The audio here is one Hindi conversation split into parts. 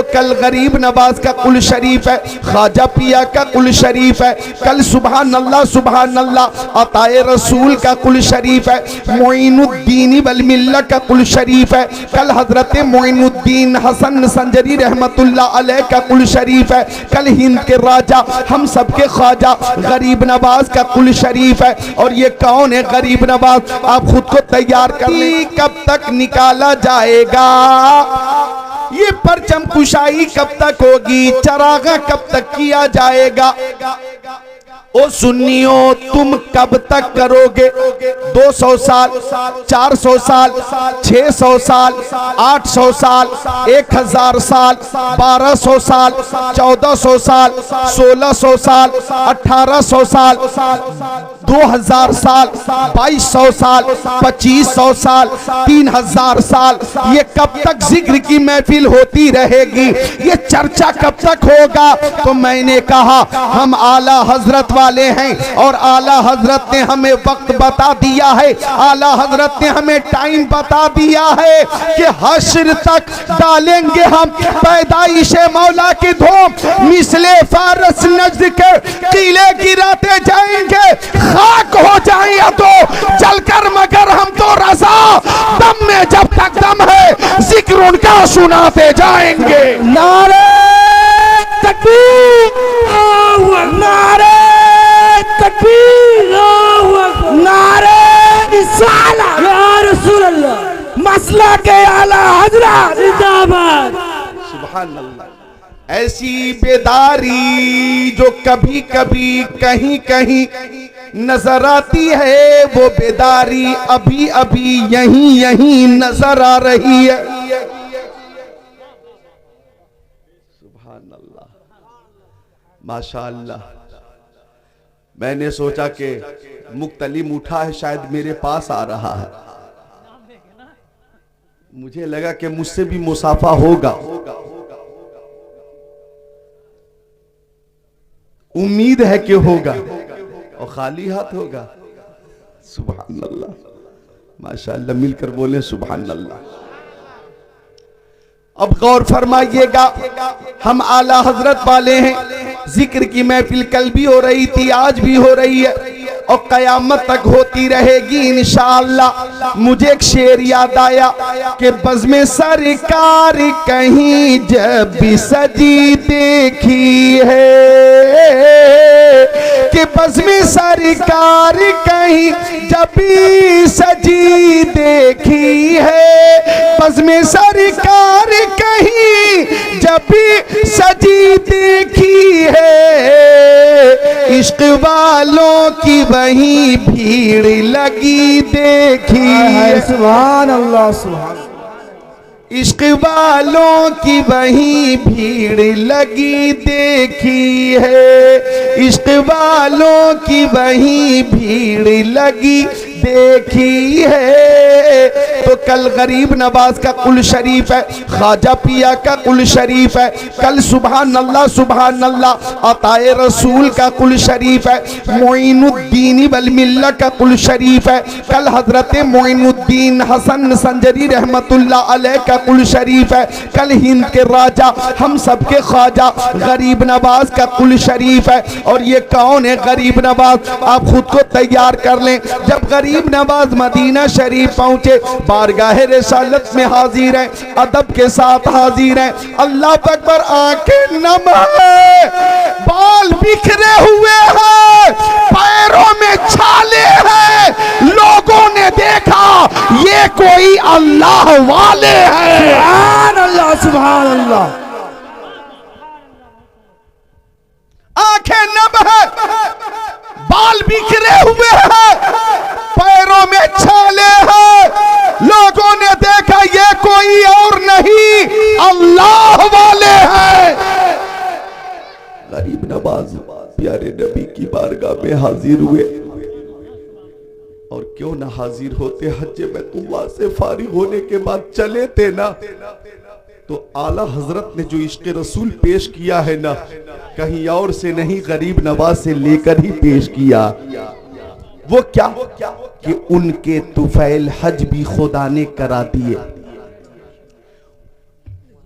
तो कल गरीब नवाज का कुल शरीफ है, ख्वाजा पिया का कुल शरीफ है, कल सुभान अल्लाह अताए रसूल का कुल शरीफ है, मोइनुद्दीन वल मिल्ला का कुल शरीफ है, कल हजरत मोइनुद्दीन हसन संजरी रहमतुल्लाह अलैह का कुल शरीफ है, कल हिंद के राजा हम सबके ख्वाजा गरीब नवाज का कुल शरीफ है। और ये कौन है गरीब नवाज, आप खुद को तैयार कर लें। कब तक निकाला जाएगा ये परचम कुशाई, कब तक होगी, चरागा कब तक किया जाएगा। ओ सुन्नियों तुम कब तक करोगे, 200 साल, 400 साल, 600 साल, 800 साल, 1000 साल, 1200 साल, 1400 साल, 1600 साल, 1800 साल, 2000 साल, 2200 साल, 2500 साल, 3000 साल, ये कब तक जिक्र की महफिल होती रहेगी, ये चर्चा कब तक होगा। तो मैंने कहा हम आला हजरत वाले हैं और आला हजरत ने हमें वक्त बता दिया है, आला हजरत ने हमें टाइम बता दिया है कि हश्र तक डालेंगे हम पैदाइश मौला की धूम, मिसले फारस नजद के किले गिराते जाएंगे, खाक हो जाएंगे तो जलकर, मगर हम तो रजा दम में जब तक दम है जिक्र उनका सुनाते जाएंगे। नारे तकबीर, नारे तकबीर, नारे रिसालत, या रसूल अल्लाह, मसला के आला हजरत जिंदाबाद। सुभान अल्लाह। ऐसी बेदारी जो कभी कभी कहीं कहीं नजर आती है, वो बेदारी अभी अभी यहीं नजर आ रही है। सुभान अल्लाह, माशाअल्लाह। मैंने सोचा कि मुक्तलिम उठा है, शायद मेरे पास आ रहा है, मुझे लगा कि मुझसे भी मुसाफा होगा, उम्मीद है कि होगा, और खाली हाथ होगा। सुभान अल्लाह, माशाअल्लाह, मिलकर बोले सुभान अल्लाह। अब गौर फरमाइएगा, हम आला हजरत वाले हैं, जिक्र की महफिल कल भी हो रही थी, आज भी हो रही है और कयामत तक होती रहेगी इंशाअल्लाह। मुझे एक शेर याद आया कि बज़्म सरकार कहीं जब भी सजी देखी है, कि बज़्म सरकार कहीं जब भी सजी देखी है, बज़्म सरकार कहीं जब भी सजी देखी है, इश्क वालों की वहीं भीड़ लगी देखी है। सुभान अल्लाह, सुभान, इश्क वालों की वहीं भीड़ लगी देखी है, इश्क वालों की वहीं भीड़ लगी देखी है। तो कल गरीब नवाज का कुल शरीफ है, ख्वाजा पिया का कुल शरीफ है, कल सुभान अल्लाह अताए रसूल का कुल शरीफ है, मोइनुद्दीन वल मिल्ला का कुल शरीफ है, कल हजरत मोइनुद्दीन हसन संजरी रहमतुल्लाह अलैह का कुल शरीफ है, कल हिंद के राजा हम सबके ख्वाजा गरीब नवाज का कुल शरीफ है। और ये कौन है गरीब नवाज, आप खुद को तैयार कर लें। जब गरीब नवाज मदीना शरीफ पहुंचे, बारगाह रिसालत में हाजिर है, अदब के साथ हाजिर है, अल्लाह अकबर, आंखें नम है, बाल बिखरे हुए हैं, पैरों में छाले हैं, लोगों ने देखा ये कोई अल्लाह वाले हैं। सुभान अल्लाह, सुभान अल्लाह, आंखें नम है, बाल बिखरे हुए हैं, पैरों में छाले हैं, लोगों ने देखा ये कोई और नहीं अल्लाह वाले हैं। गरीब नवाज प्यारे नबी की बारगाह में हाजिर हुए, और क्यों ना हाजिर होते, हज बैतुल्लाह से फारिग होने के बाद चले थे ना, तो आला हजरत ने जो इश्क रसूल पेश किया है ना, कहीं और से नहीं गरीब नवाज से लेकर ही पेश किया। वो क्या कि उनके तुफैल हज भी खुदा ने करा दिए।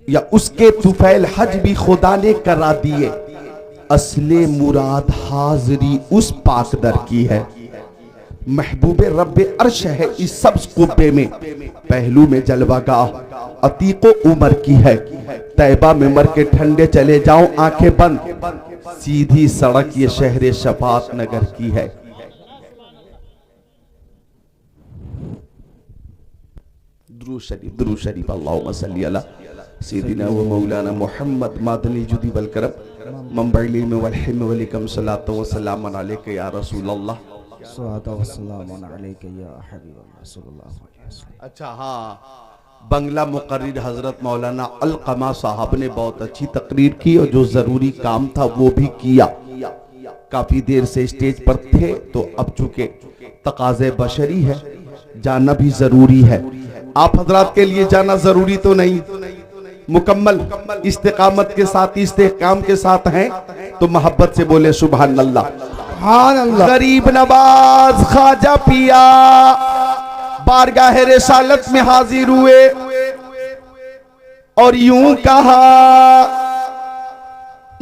या उसके तुफैल हज भी खुदा ने करा दिए। असले मुराद हाजरी उस पाक दर की है, महबूबे रब्बे अर्श है इस सब कुब्बे में। पहलू में जलवागाह अतीको उमर की है, तैबा में मर के ठंडे चले जाओ आंखें बंद, सीधी सड़क ये शहर शफात नगर की है। दुरूद शरीफ अल्लाहुम्मा सल्ली अला सय्यिदिना व मौलाना मुहम्मद मादनी जुदी वल करम मंबइल इल्म वल हिल्म वल इकम सलातो व सलाम अलैका या रसूल अल्लाह। अच्छा हाँ, बंगला मुकर्रिर हजरत मौलाना अलकमा साहब ने बहुत अच्छी तकरीर की और जो जरूरी काम था वो भी किया। काफी देर से स्टेज पर थे तो अब चूंकि तकाज़े बशरी है जाना भी जरूरी है। आप हजरात के लिए जाना जरूरी तो नहीं, मुकम्मल इस्तिकामत के साथ इस्तेकाम के साथ हैं तो मोहब्बत से बोले सुभान अल्लाह। सुभान अल्लाह। गरीब नवाज ख्वाजा पिया बारगाह रिसालत में हाजिर हुए और यूं कहा,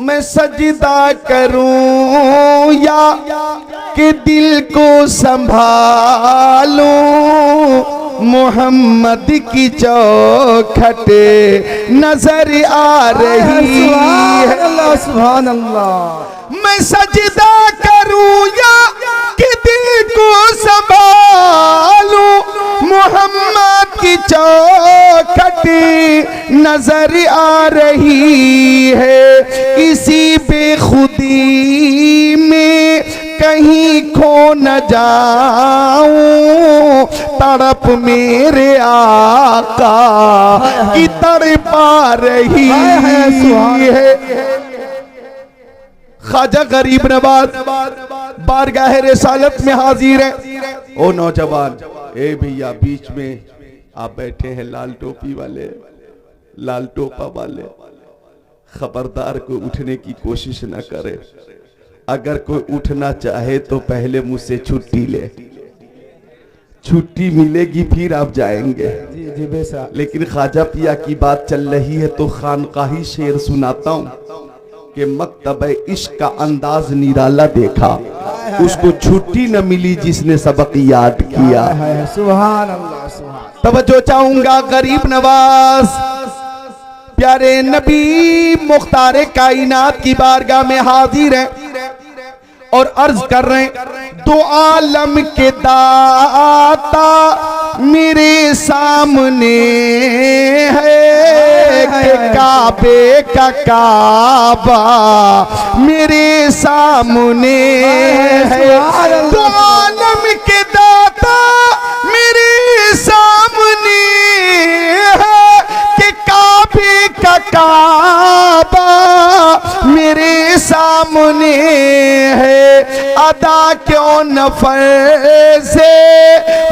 मैं सजदा करूं या कि दिल को संभालूं, मोहम्मद की चौखट नजर आ रही है। सुभान अल्लाह। मैं सजदा करूं या कि दिल को संभालूं, मोहम्मद की चौखट नजर आ रही है। इसी बेखुदी में कहीं खो न जाऊं, तड़प मेरे आका की तड़पा रही है। ख्वाजा गरीब नवाज बारगाह रिसालत में हाजिर है। ओ नौजवान, ए भैया बीच में आप बैठे हैं लाल टोपी वाले, लाल टोपा वाले, खबरदार कोई उठने की कोशिश न करे। अगर कोई उठना चाहे तो पहले मुझसे छुट्टी ले, छुट्टी मिलेगी फिर आप जाएंगे। जी जी बेशक। लेकिन ख्वाजा पिया की बात चल रही है तो खानकाही शेर सुनाता हूं कि मकतब इश्क का अंदाज निराला देखा, उसको छुट्टी न मिली जिसने सबक याद किया। सुभान अल्लाह। सुभान। तवज्जो चाहूंगा, गरीब नवाज प्यारे नबी मुख्तारे कायनात की बारगाह में हाजिर हैं और अर्ज कर रहे हैं, दो आलम के दाता मेरे सामने है कि काबे का काबा मेरे सामने है। दो आलम के दाता मेरे सामने है कि काबे का काबा मेरे सामने है। अदा क्यों न फर्ज़े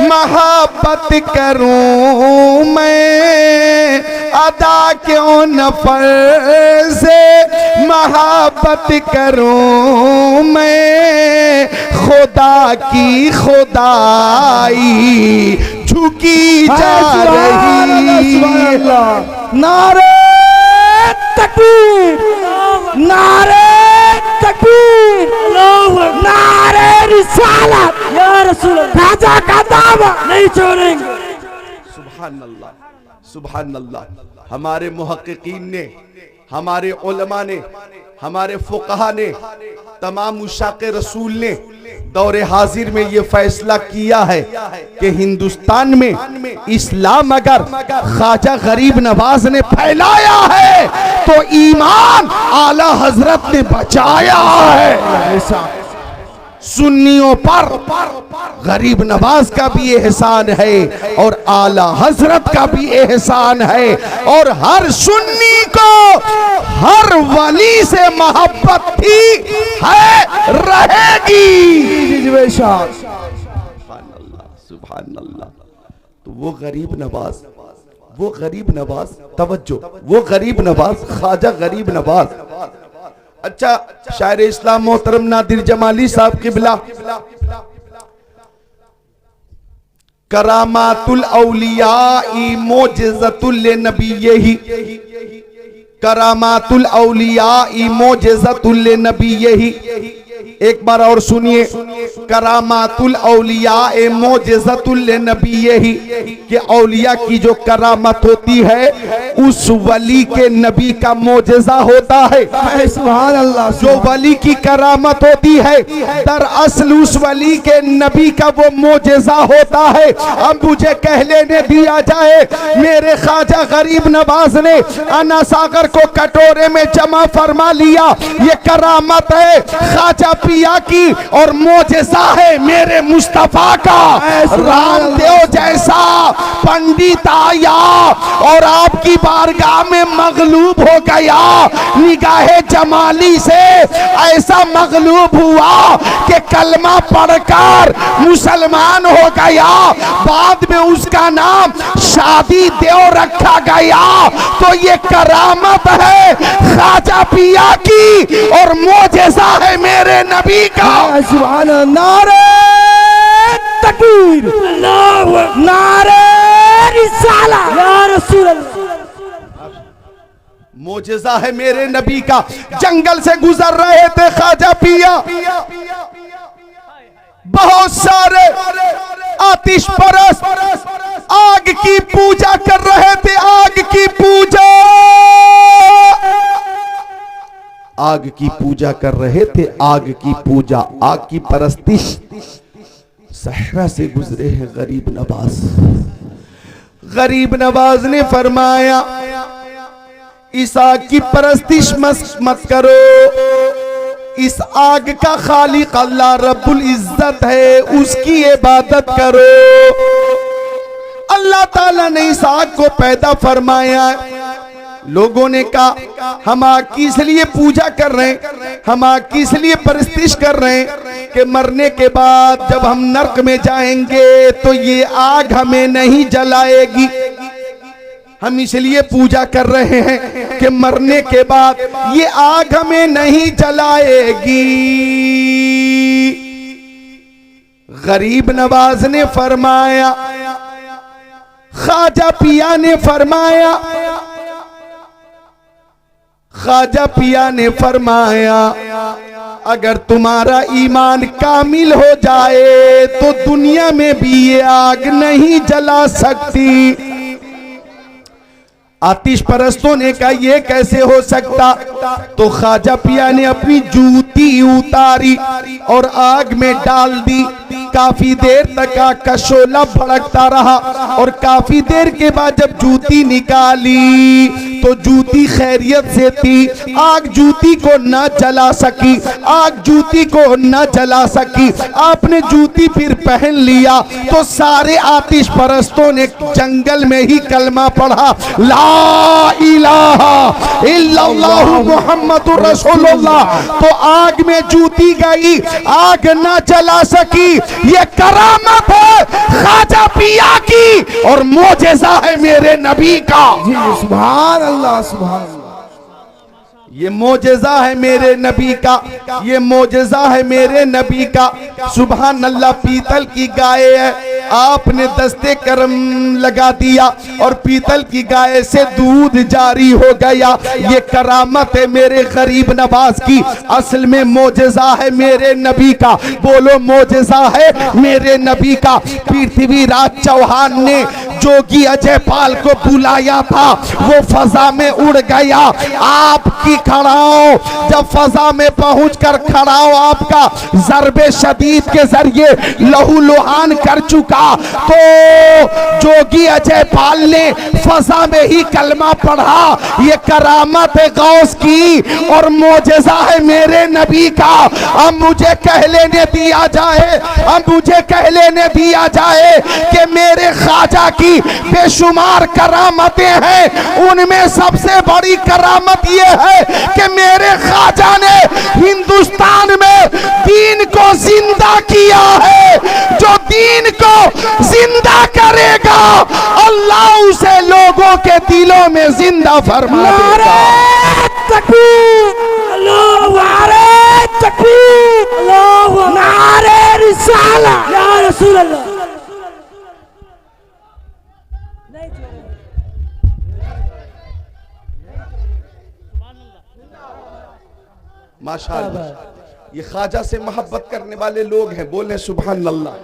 मोहब्बत करूं मैं, अदा क्यों न फर्ज़े मोहब्बत करूं मैं, खुदा की खुदाई झुकी जा रही है। नारे तकबीर, नारे तकबीर, नारे रिसालत, या रसूल ख्वाजा का दावा नहीं छोड़ेंगे। सुभान अल्लाह, सुभान अल्लाह। हमारे मुहक्किकीन ने, हमारे उलमा ने, हमारे फुक़हा ने, तमाम मुशाक़े रसूल ने दौरे हाजिर में ये फैसला किया है कि हिंदुस्तान में इस्लाम अगर ख्वाजा गरीब नवाज ने फैलाया है तो ईमान आला हजरत ने बचाया है। सुन्नियों पर गरीब नवाज का भी एहसान है और आला हजरत का भी एहसान है और हर सुन्नी को हर वली से मोहब्बत थी है, रहेगी। सुभान अल्लाह, सुभान अल्लाह। तो वो गरीब नवाज, वो गरीब नवाज, तवज्जो, वो गरीब नवाज ख्वाजा गरीब नवाज। अच्छा, शायर इस्लाम मोहतरम नादिर जमाली साहब किबला करामातुल औलिया मोजज़तुल नबी, यही करामातुल औलिया मोजेज़तुल नबी, यही एक बार और सुनिए, करामातुल औलिया मोजेज़तुल नबी, यही कि औलिया की जो करामत होती है उस वली के नबी का मोजेज़ा होता है। सुभान अल्लाह। जो वली की करामत होती है दरअसल उस वली के नबी का वो मोजेज़ा होता है। अब मुझे कह लेने दिया जाए, मेरे ख्वाजा गरीब नवाज ने अना सागर को कटोरे में जमा फरमा लिया, ये करामत है ख्वाजा पिया की और मोजेज़ा है मेरे मुस्तफा का। रामदेव जैसा पंडित आया और आपकी बारगाह में मगलूब हो गया, निगाहे जमाली से ऐसा मगलूब हुआ कि कलमा पढ़कर मुसलमान हो गया। बाद में उसका नाम शादी देव रखा गया। तो ये करामत है ख्वाजा पिया की और मोजेज़ा है मेरे नबी का। सुभान अल्लाह। नारे तकबीर, नारे रिसाला, या रसूल अल्लाह। मोजेज़ा है मेरे नबी का। जंगल से गुजर रहे थे ख्वाजा पिया, बहुत सारे आतिश परस्त आग की पूजा कर रहे थे, आग की पूजा, आग की पूजा कर रहे थे, आग की पूजा, आग की परस्तिश। सहरा से गुजरे हैं गरीब नवाज। गरीब नवाज ने फरमाया इस आग की परस्तिश मत करो, इस आग का खालिक अल्लाह रब्बुल इज्जत है, उसकी इबादत करो। अल्लाह ताला ने इस आग को पैदा फरमाया। लोगों ने कहा हम आग की इसलिए पूजा कर रहे हैं, हम आग की इसलिए परस्तिश कर रहे हैं कि मरने के बाद जब हम नरक में जाएंगे तो ये आग हमें नहीं जलाएगी। हम इसलिए पूजा कर रहे हैं कि मरने के बाद ये आग हमें नहीं जलाएगी। गरीब नवाज ने फरमाया, ख्वाजा पिया ने फरमाया, ख्वाजा पिया ने फरमाया अगर तुम्हारा ईमान कामिल हो जाए तो दुनिया में भी ये आग नहीं जला सकती। आतिश परस्तों ने कहा ये कैसे हो सकता? तो ख्वाजा पिया ने अपनी जूती उतारी और आग में डाल दी। काफी देर तक आग का शोला भड़कता रहा और काफी देर के बाद जब जूती निकाली तो जूती खैरियत से थी। आग जूती को न जला सकी, आग जूती को न जला सकी। आपने जूती फिर पहन लिया तो सारे आतिश परस्तों ने जंगल में ही कलमा पढ़ा, ला इलाहा इल्लल्लाहु मुहम्मदुर रसूलुल्लाह। तो आग में जूती गई, आग न जला सकी। ये करामत है ख्वाजा पिया की और मोजेज़ा है मेरे नबी का। जी सुभान अल्लाह, सुभान अल्लाह। ये मोजेज़ा है मेरे नबी का, ये मोजेज़ा है मेरे नबी का। सुभान अल्लाह। पीतल की गाय है, आपने दस्ते करम लगा दिया और पीतल की गाय से दूध जारी हो गया। ये करामत है मेरे गरीब नवाज की। असल में मोजेज़ा है मेरे नबी का। बोलो मोजेज़ा है मेरे नबी का। पृथ्वीराज चौहान ने जोगी अजय पाल को बुलाया था, वो फजा में उड़ गया। आपकी खड़ाओ जब फजा में पहुंचकर खड़ाओ आपका ज़रबे शदीद के जरिए लहू लुहान कर चुका। तो जोगी अजय पाल ने फजा में ही कलमा पढ़ा। ये करामत है गौस की और मोजेज़ा है मेरे नबी का। अब मुझे कह लेने दिया जाए, अब मुझे कह लेने दिया जाए कि मेरे ख्वाजा की बेशुमार करामतें हैं। उनमें सबसे बड़ी करामत यह है कि मेरे ख्वाजा ने हिंदुस्तान में दीन को जिंदा किया है। जो दीन को जिंदा करेगा अल्लाह उसे लोगों के दिलों में जिंदा फरमा देगा। तकबीर, नारे तकबीर, नारे रिसाला, या रसूल अल्लाह। माशाअल्लाह। ये ख्वाजा से मोहब्बत करने वाले लोग हैं, बोले सुभान अल्लाह।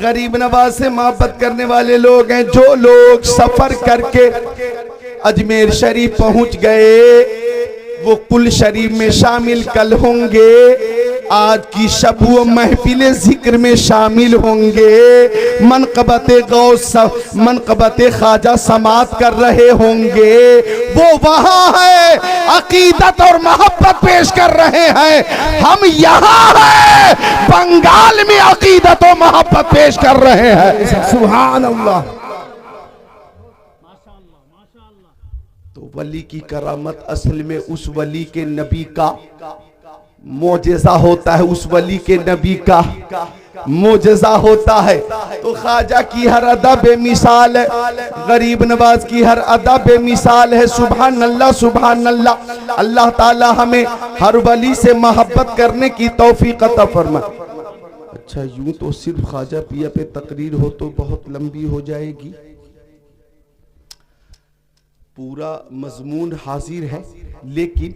गरीब नवाज से मोहब्बत करने वाले लोग हैं। जो लोग सफर करके अजमेर शरीफ पहुंच गए वो कुल शरीफ में शामिल कल होंगे। आज की शब वो महफिल जिक्र में शामिल होंगे। मनक़बत गौस मनक़बत ख्वाजा समात कर रहे होंगे। वो वहां है अकीदत और मोहब्बत पेश कर रहे हैं। हम यहाँ हैं बंगाल में अकीदत और मोहब्बत पेश कर रहे हैं। सुभान अल्लाह। तो वली की करामत असल में उस वली के नबी का मोजेज़ा होता है, उस वली के नबी का मोजेज़ा होता है। तो ख्वाजा की हर अदा बेमिसाल है, गरीब नवाज की हर अदा बेमिसाल है। सुभान अल्लाह सुभान अल्लाह। अल्लाह ताला हमें हर वली से मोहब्बत करने की तौफीक अता फरमाए। अच्छा, यूं तो सिर्फ ख्वाजा पिया पे तकरीर हो तो बहुत लंबी हो जाएगी। पूरा मजमून हाजिर है, लेकिन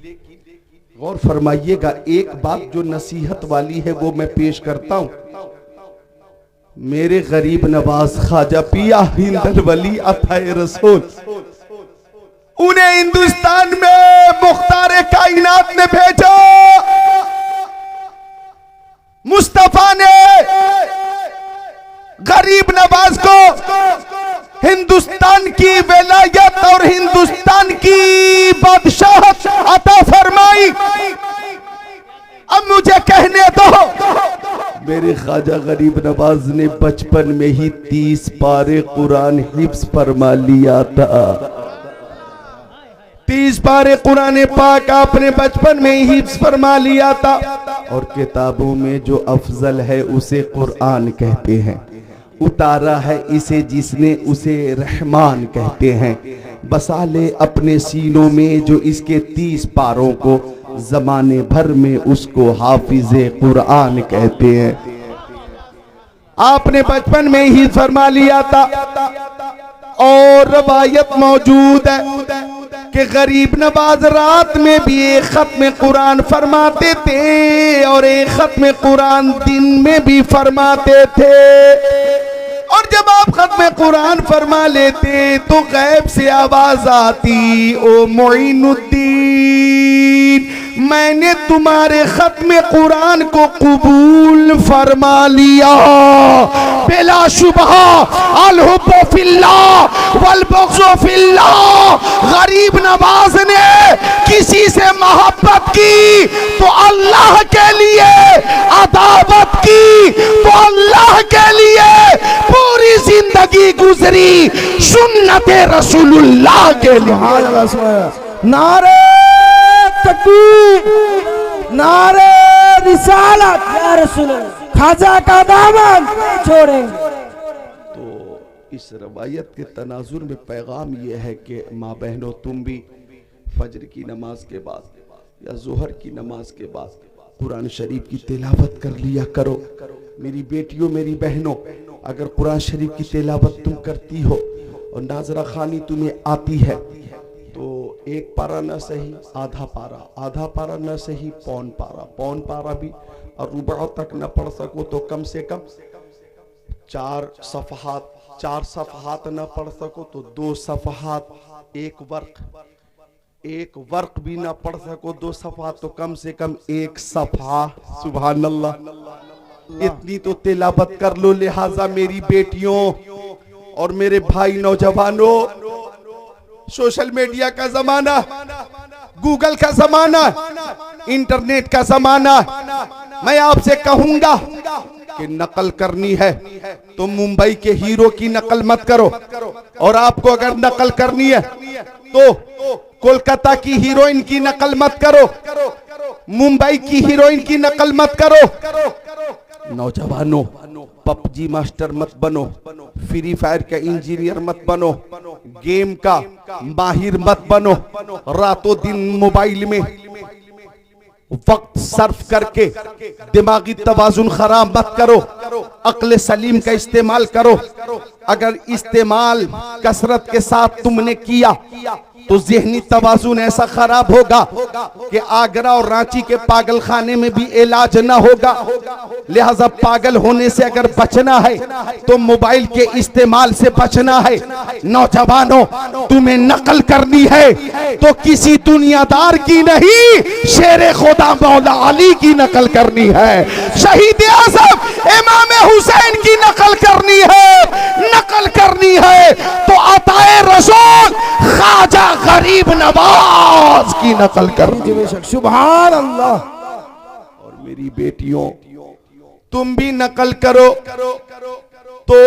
गौर फरमाइएगा, एक बात जो नसीहत वाली है वो मैं पेश करता हूं। मेरे गरीब नवाज ख्वाजा पिया हिंदल वली अताए रसूल, उन्हें हिंदुस्तान में मुख्तार कायनात ने भेजा। मुस्तफा ने गरीब नवाज को हिंदुस्तान की विलायत और हिंदुस्तान की बादशाहत अता फरमाई। अब मुझे कहने दो, मेरे ख्वाजा गरीब नवाज ने बचपन में ही 30 पारे कुरान हिफ्ज फरमा लिया था। 30 पारे कुरान पाक आपने बचपन में ही हिफ्ज फरमा लिया था। और किताबों में जो अफजल है उसे कुरान कहते हैं। उतारा है इसे जिसने उसे रहमान कहते हैं। बसा ले अपने सीनों में जो इसके 30 पारों को, जमाने भर में उसको हाफिज़े कुरान कहते हैं। आपने बचपन में ही फरमा लिया था। और रवायत मौजूद है कि गरीब नवाज रात में भी एक खत्म कुरान फरमाते थे और एक खत्म कुरान दिन में भी फरमाते थे। और जब आप खत्म कुरान फरमा लेते तो गैब से आवाज आती, ओ मोइनुद्दीन, मैंने तुम्हारे खत्म कुरान को कबूल फरमा लिया। बिला शुबहा अल हुब्बु फिल्लाह वल बुग़्ज़ु फिल्लाह। गरीब नवाज ने किसी से मोहब्बत की तो अल्लाह के लिए, अदावत की तो अल्लाह के लिए, पूरी जिंदगी गुजरी सुन्नत रसूलुल्लाह के लिए। नारे तकबीर, नारे रिसालत, या रसूल अल्लाह, ख्वाजा का दामन छोड़ेंगे। तो इस रवायत के तनाजुर में पैगाम यह है कि माँ बहनों, तुम भी फजर की नमाज के बाद या जोहर की नमाज के बाद कुरान शरीफ की तिलावत कर लिया करो। मेरी बेटियों, मेरी बहनों, अगर कुरान शरीफ की तिलावत तुम करती हो और नाजरा खानी तुम्हें आती है तो एक पारा न सही आधा पारा न सही पौन पारा भी, और रुबा तक न पढ़ सको तो कम से कम 4 सफ़हात न पढ़ सको तो 2 सफ़हात, एक वर्क भी ना पढ़ सको 2 सफ़ा तो कम से कम 1 सफ़ा। सुभान अल्लाह। इतनी तो तिलावत कर लो। लिहाजा मेरी बेटियों और मेरे भाई नौजवानों, सोशल मीडिया का जमाना, गूगल का जमाना, इंटरनेट का जमाना, मैं आपसे कहूंगा कि नकल करनी है तो मुंबई के हीरो की नकल मत करो, और आपको अगर नकल करनी है तो कोलकाता की हीरोइन की नकल मत करो, मुंबई की हीरोइन की नकल मत करो। नौजवानों, पबजी मास्टर मत बनो, फ्री फायर का इंजीनियर मत बनो, गेम का माहिर मत बनो, रातों दिन मोबाइल में वक्त सर्फ करके दिमागी तवाजुन खराब मत करो, अक्ल सलीम का इस्तेमाल करो। अगर इस्तेमाल कसरत के साथ तुमने किया तो ज़हनी तवाज़ुन ऐसा खराब होगा कि आगरा और रांची के पागल खाने में भी इलाज ना होगा। लिहाजा पागल होने से अगर बचना है तो मोबाइल के इस्तेमाल से बचना है। नौजवानों, तुम्हें नकल करनी है तो किसी दुनियादार की नहीं, शेरे खुदा मौला अली की नकल करनी है, शहीद आज़म इमाम हुसैन की नकल करनी है। नकल करनी है तो अताए रसूल ख्वाजा गरीब नवाज की नकल करनी है। सुभान अल्लाह। और मेरी बेटियों, तुम भी नकल करो तो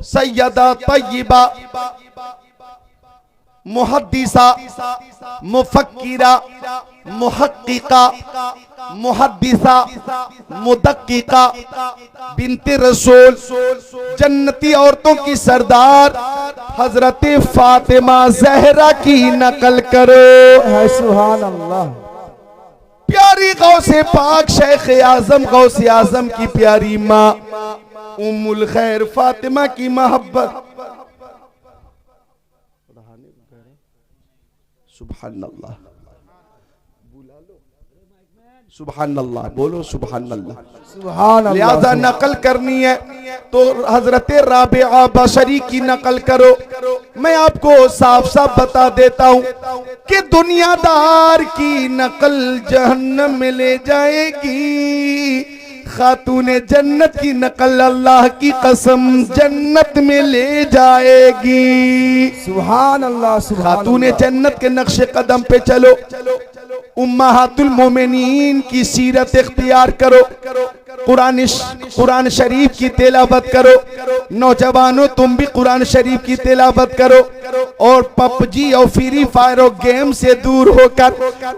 सैयदा तय्यबा मुहद्दिसा मुफक्किरा मुहक्किका मुहद्दिसा मुदक्किका बिन्ते रसूल जन्नती औरतों की सरदार हजरत फातिमा ज़हरा की नकल करो। सुभान अल्लाह। प्यारी गौसे पाक शेख आजम गौसे आजम की प्यारी माँ उम्मुल खैर फातिमा की मोहब्बत। सुभान अल्लाह, सुभान अल्लाह, बोलो सुभान अल्लाह। सुभान अल्लाह। लिहाजा नकल करनी है तो हजरत राबिआ बशरी की नकल करो। मैं आपको साफ साफ बता देता हूं कि दुनियादार की नकल जहन्नम में ले जाएगी, खातूने जन्नत की नकल अल्लाह की कसम जन्नत में ले जाएगी। सुभान अल्लाह। खातूने जन्नत के नक्शे कदम पे चलो, उम्महातुल मोमिनीन की सीरत इख्तियार करो, कुरान शरीफ की तिलावत करो। नौजवानों, तुम भी कुरान शरीफ की तिलावत करो और पबजी और फ्री फायर और गेम से दूर होकर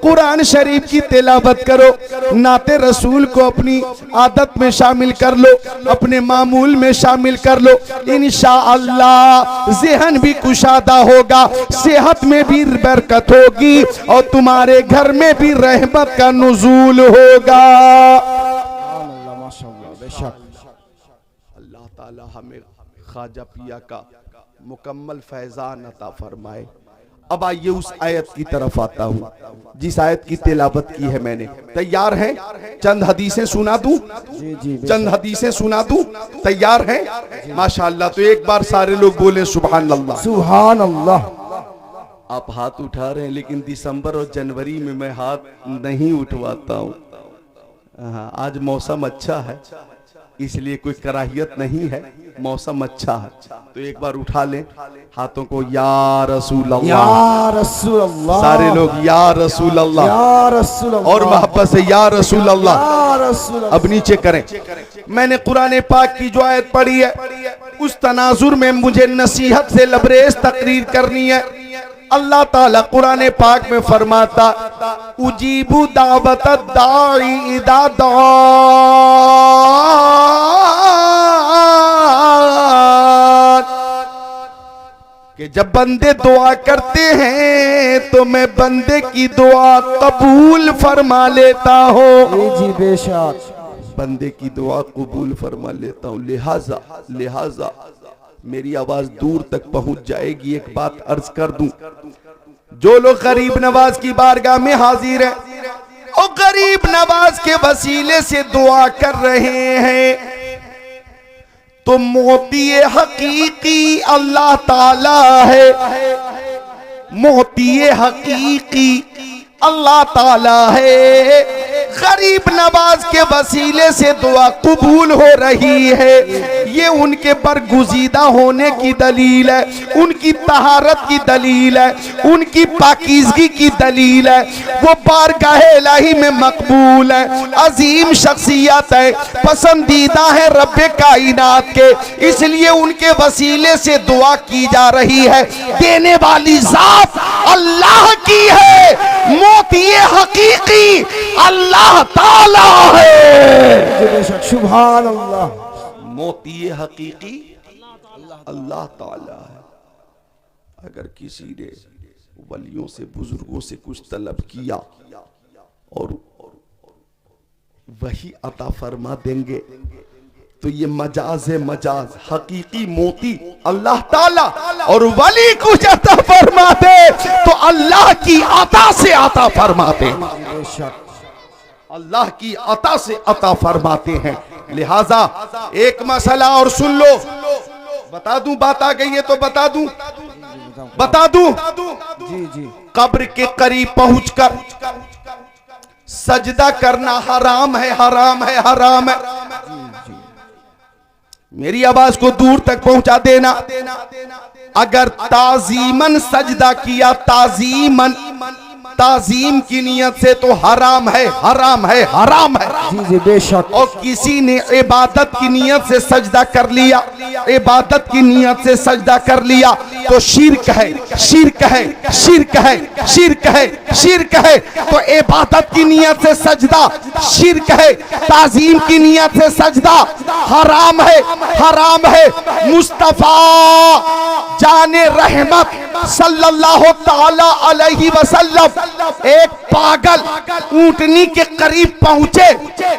कुरान शरीफ की तिलावत करो। नाते रसूल को अपनी आदत में शामिल कर लो, अपने मामूल में शामिल कर लो। इंशाअल्लाह ज़हन भी कुशादा होगा, सेहत में भी बरकत होगी और तुम्हारे घर में भी रहमत का नुज़ूल होगा। अल्लाह ताला हमें ख्वाजा पिया का मुकम्मल फैज़ान अता फरमाए। अब आइए उस आयत की तरफ आता हूँ जिस आयत की तिलावत की है मैंने। तैयार हैं? चंद हदीसें सुना दूं? चंद हदीसें सुना दूं? तैयार हैं? माशाअल्लाह। तो एक बार सारे लोग बोले सुभान अल्लाह। सुभान अल्लाह। आप हाथ उठा रहे हैं लेकिन दिसंबर और जनवरी में मैं हाथ नहीं उठवाता हूँ। हाँ, आज मौसम अच्छा है इसलिए कोई कराहियत नहीं है, मौसम अच्छा है तो एक बार उठा लें हाथों को। या रसूल अल्लाह, या रसूल अल्लाह। सारे लोग या रसूल अल्लाह, या रसूल अल्लाह। और मोहब्बत से या रसूल अल्लाह। या रसूल अल्लाह। अब नीचे करें। मैंने कुरान पाक की जो आयत पढ़ी है उस तनाजुर में मुझे नसीहत से लबरेज तकरीर करनी है। अल्लाह ताला कुरान पाक में फरमाता, उजीबु दावत दाई इदा कि जब बंदे दुआ करते हैं तो मैं बंदे की दुआ कबूल फरमा लेता हूँ। जी बेशक, बंदे की दुआ कबूल फरमा लेता हूँ। लिहाजा मेरी आवाज दूर तक पहुंच जाएगी। एक बात अर्ज कर दूं, जो लोग गरीब नवाज की बारगाह में हाजिर हैं और गरीब नवाज के वसीले से दुआ कर रहे हैं तो मोती हकीकी अल्लाह ताला है। मोती हकीकी अल्लाह ताला है। गरीब नवाज के वसीले से दुआ कबूल हो रही है, ये उनके बरगुजीदा होने की दलील है, उनकी तहारत की दलील है, उनकी पाकीज़गी की दलील है। वो बारगाह इलाही में मकबूल है, अजीम शख्सियत है, पसंदीदा है रब्बे कायनात के, इसलिए उनके वसीले से दुआ की जा रही है। देने वाली जात अल्लाह की है, मोती हकीकी अल्लाह ताला है। सुभान अल्लाह। मोती हकीकी अल्लाह ताला है। अगर किसी ने वलियों से बुजुर्गों से कुछ तलब किया और वही अता फरमा देंगे तो ये मजाज है, मजाज। हकीकी मोती अल्लाह ताला और वली कुछ अता फरमाते तो अल्लाह की अता से अता फरमाते, अल्लाह की अता से अता फरमाते हैं। लिहाजा एक मसला और सुन लो, बता दूं, बात आ गई है तो बता दूं, बता दूं। जी जी। कब्र के करीब पहुंचकर सजदा करना हराम है, हराम है, हराम है। मेरी आवाज को दूर तक पहुंचा देना। अगर ताजीमन सजदा किया, ताजीमन, ताजीम की नियत से, तो हराम है, हराम है, हराम है। जी जी बेशक। और किसी ने इबादत की नियत से सजदा कर लिया, इबादत की नियत से सजदा कर लिया, तो शिर्क है, शिर्क है, शिर्क है, शिर्क है, शिर्क है। तो इबादत की नियत से सजदा शिर्क है, ताजीम की नियत से सजदा हराम है, हराम है। मुस्तफा जाने रहमत सल्लल्लाहु ताला अलैहि वसल्लम एक पागल ऊंटनी के करीब पहुंचे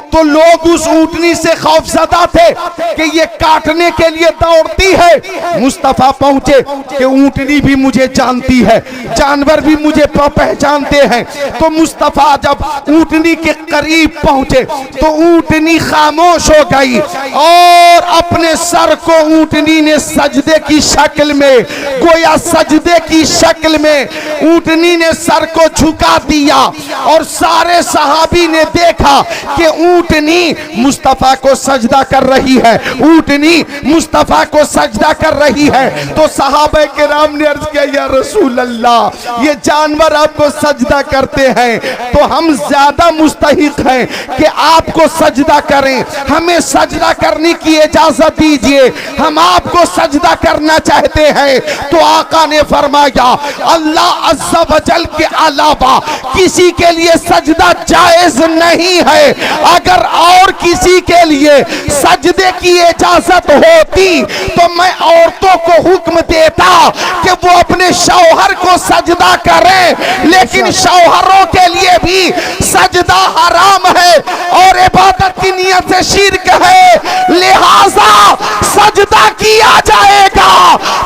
तो लोग उस ऊंटनी से खौफजदा थे कि ये काटने के लिए दौड़ती है। मुस्तफा पहुंचे कि ऊंटनी भी मुझे जानती है, जानवर भी मुझे पहचानते हैं। तो मुस्तफा जब ऊंटनी के करीब पहुंचे तो ऊंटनी खामोश हो गई और अपने सर को ऊंटनी ने सजदे की शक्ल में, गोया सजदे की शक्ल में ऊंटनी ने सर को झुका दिया। और सारे सहाबी ने देखा कि ऊंटनी मुस्तफा को सजदा कर रही है, ऊंटनी मुस्तफा को सजदा कर रही है। तो सहाबा किराम ने अर्ज किया, या रसूल अल्लाह, ये जानवर आपको सजदा करते हैं तो हम ज्यादा मुस्तहिक हैं कि आपको सजदा करें, हमें सजदा करने की इजाजत दीजिए, हम आपको सजदा करना चाहते हैं। तो आका ने फरमाया, अल्लाह अज़्ज़ा वजल के अलावा किसी के लिए सजदा जायज नहीं है। अगर और किसी के लिए सजदे की इजाजत होती तो मैं औरतों को हुक्म देता कि वो अपने शौहर को सजदा करें, लेकिन शौहरों के लिए भी सजदा हराम है और इबादत की नियत से शिर्क है। लिहाजा सजदा किया जाएगा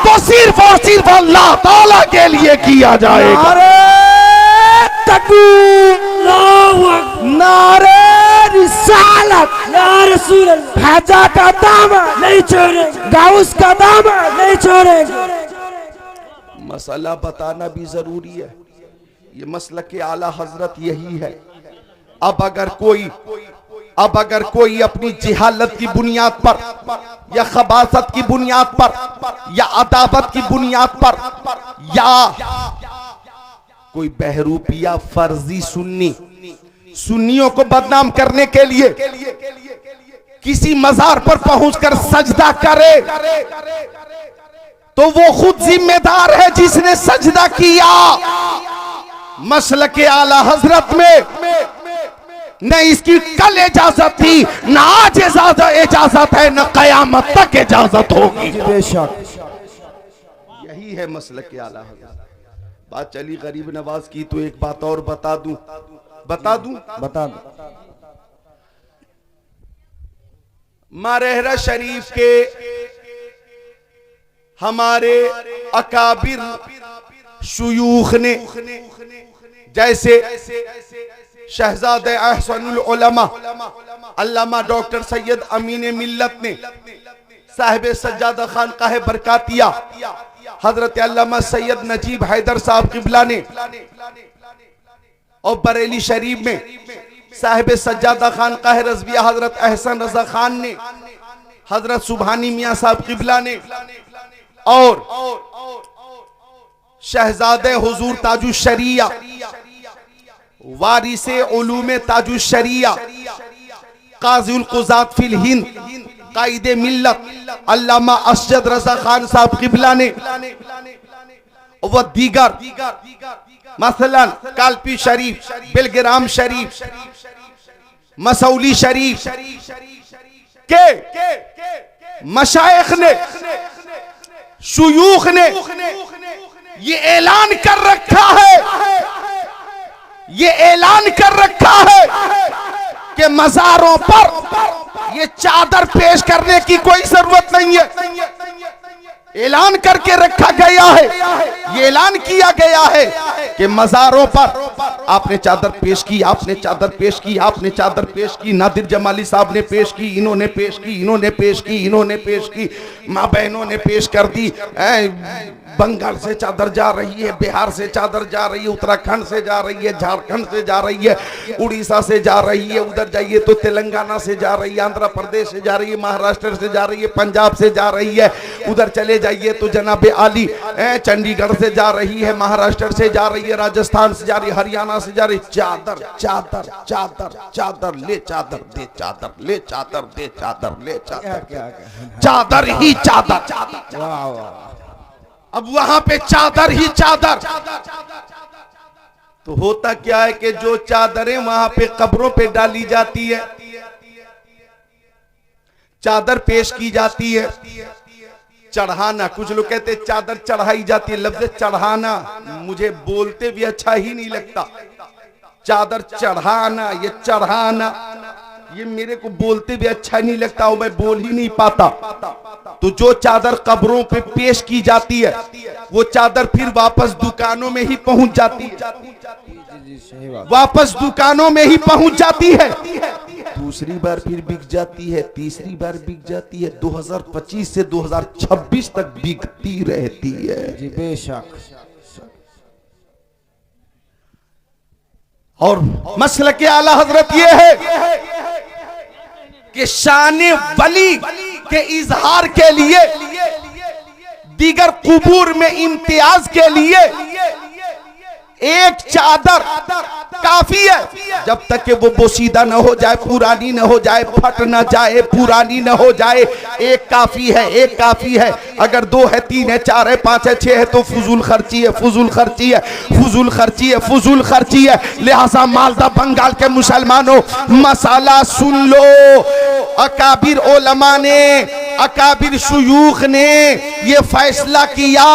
तो सिर्फ और सिर्फ अल्लाह ताला के लिए किया जाएगा। नारे रिसालत, या रसूल अल्लाह, खाजा का दामन नहीं छोड़ेंगे, गाउस का दामन नहीं छोड़ेंगे। मसला बताना भी जरूरी है, ये मसलक के आला हजरत यही है। अब अगर कोई अपनी जिहालत की बुनियाद पर या खबासत की बुनियाद पर या अदावत की बुनियाद पर या कोई बहरूपिया फर्जी सुन्नियों को बदनाम करने के लिए किसी मजार पर पहुंचकर सजदा करे तो वो खुद जिम्मेदार है जिसने सजदा किया। मसलक आला हजरत में न इसकी कल इजाजत थी, न आज इजाजत है, न कयामत तक इजाजत होगी। यही है मसलक आला हजरत। बात चली गरीब नवाज की तो एक बात और बता दूं। मारहरा शरीफ के हमारे अकाबिर शुयूख ने, जैसे शहजादे अहसनुल उलमा अल्लामा डॉक्टर सैयद अमीन मिल्लत ने, साहिब सज्जादा खानकाह बरकातिया हजरत अल्लामा सैयद नजीब हैदर साहब किबला ने, और बरेली शरीफ में साहिब सज्जादा खानकाह रज़विया हजरत अहसन रजा खान ने, हजरत सुबहानी मियाँ साहब किबला ने, और शहजादे हुजूर ताजुश शरिया वारिसे उलूमे ताजुश शरिया काज़िउल क़ुज़ात फिल हिंद कायदे मिल्लत अल्लामा असजद रजा खान साहब किबला ने, व दीगर मसलन कालपी शरीफ, बिलग्राम शरीफ, मसौली शरीफ के मशाइख ने, शुयूख ने ये ऐलान कर रखा है, ये ऐलान कर रखा है कि मज़ारों पर ये चादर पेश करने की कोई जरूरत नहीं है। ऐलान करके रखा गया है, ये ऐलान किया गया है कि मज़ारों पर आपने चादर पेश की, आपने चादर पेश की, आपने चादर पेश की। नादिर जमाली साहब ने पेश की, इन्होंने पेश की, इन्होंने पेश की, इन्होंने पेश की, माँ बहनों ने पेश कर दी। बंगाल से चादर जा रही है, बिहार से चादर जा रही है, उत्तराखंड से जा रही है, झारखंड से जा रही है, उड़ीसा से जा रही है, उधर जाइए तो तेलंगाना से जा रही है, आंध्र प्रदेश से जा रही है, महाराष्ट्र से जा रही है, पंजाब से जा रही है, उधर चले जाइए तो जनाबे आली चंडीगढ़ से जा रही है, महाराष्ट्र से जा रही है, राजस्थान से जा रही है, हरियाणा से जा रही है। चादर चादर चादर चादर ले चादर दे चादर ले चादर दे चादर ले चादर, चादर ही चादर। अब वहां पे चादर ही चादर। तो होता क्या है कि जो चादरें वहां पे कब्रों पे डाली जाती है, चादर पेश की जाती है, चढ़ाना, कुछ लोग कहते हैं चादर चढ़ाई जाती है। लफ्ज़ चढ़ाना मुझे बोलते भी अच्छा ही नहीं लगता। चादर चढ़ाना, ये चढ़ाना, ये मेरे को बोलते भी अच्छा नहीं लगता और मैं बोल ही नहीं पाता। तो जो चादर कब्रों पे पेश की जाती है, वो चादर फिर वापस दुकानों में ही पहुंच जाती है, वापस दुकानों में ही पहुंच जाती है, दूसरी बार फिर बिक जाती है, तीसरी बार बिक जाती है, 2025 से 2026 तक बिकती रहती है। जी बेशक। और मसलक आला हजरत ये है कि शान वली के इजहार के लिए, दीगर कुबूर में इम्तियाज के लिए एक चादर काफी है। जब तक कि वो बोसीदा न हो जाए, पुरानी न हो जाए, फट न जाए, पुरानी न हो जाए, एक काफी है, एक काफी है। अगर 2 है, 3 है, 4 है, 5 है, 6 है तो फजूल खर्ची है, फजूल खर्ची है, फजूल खर्ची है, फजूल खर्ची है। लिहाजा मालदा बंगाल के मुसलमानों, मसाला सुन लो। अकाबिर उलमा ने, अकाबिर शुयूख ने ये फैसला किया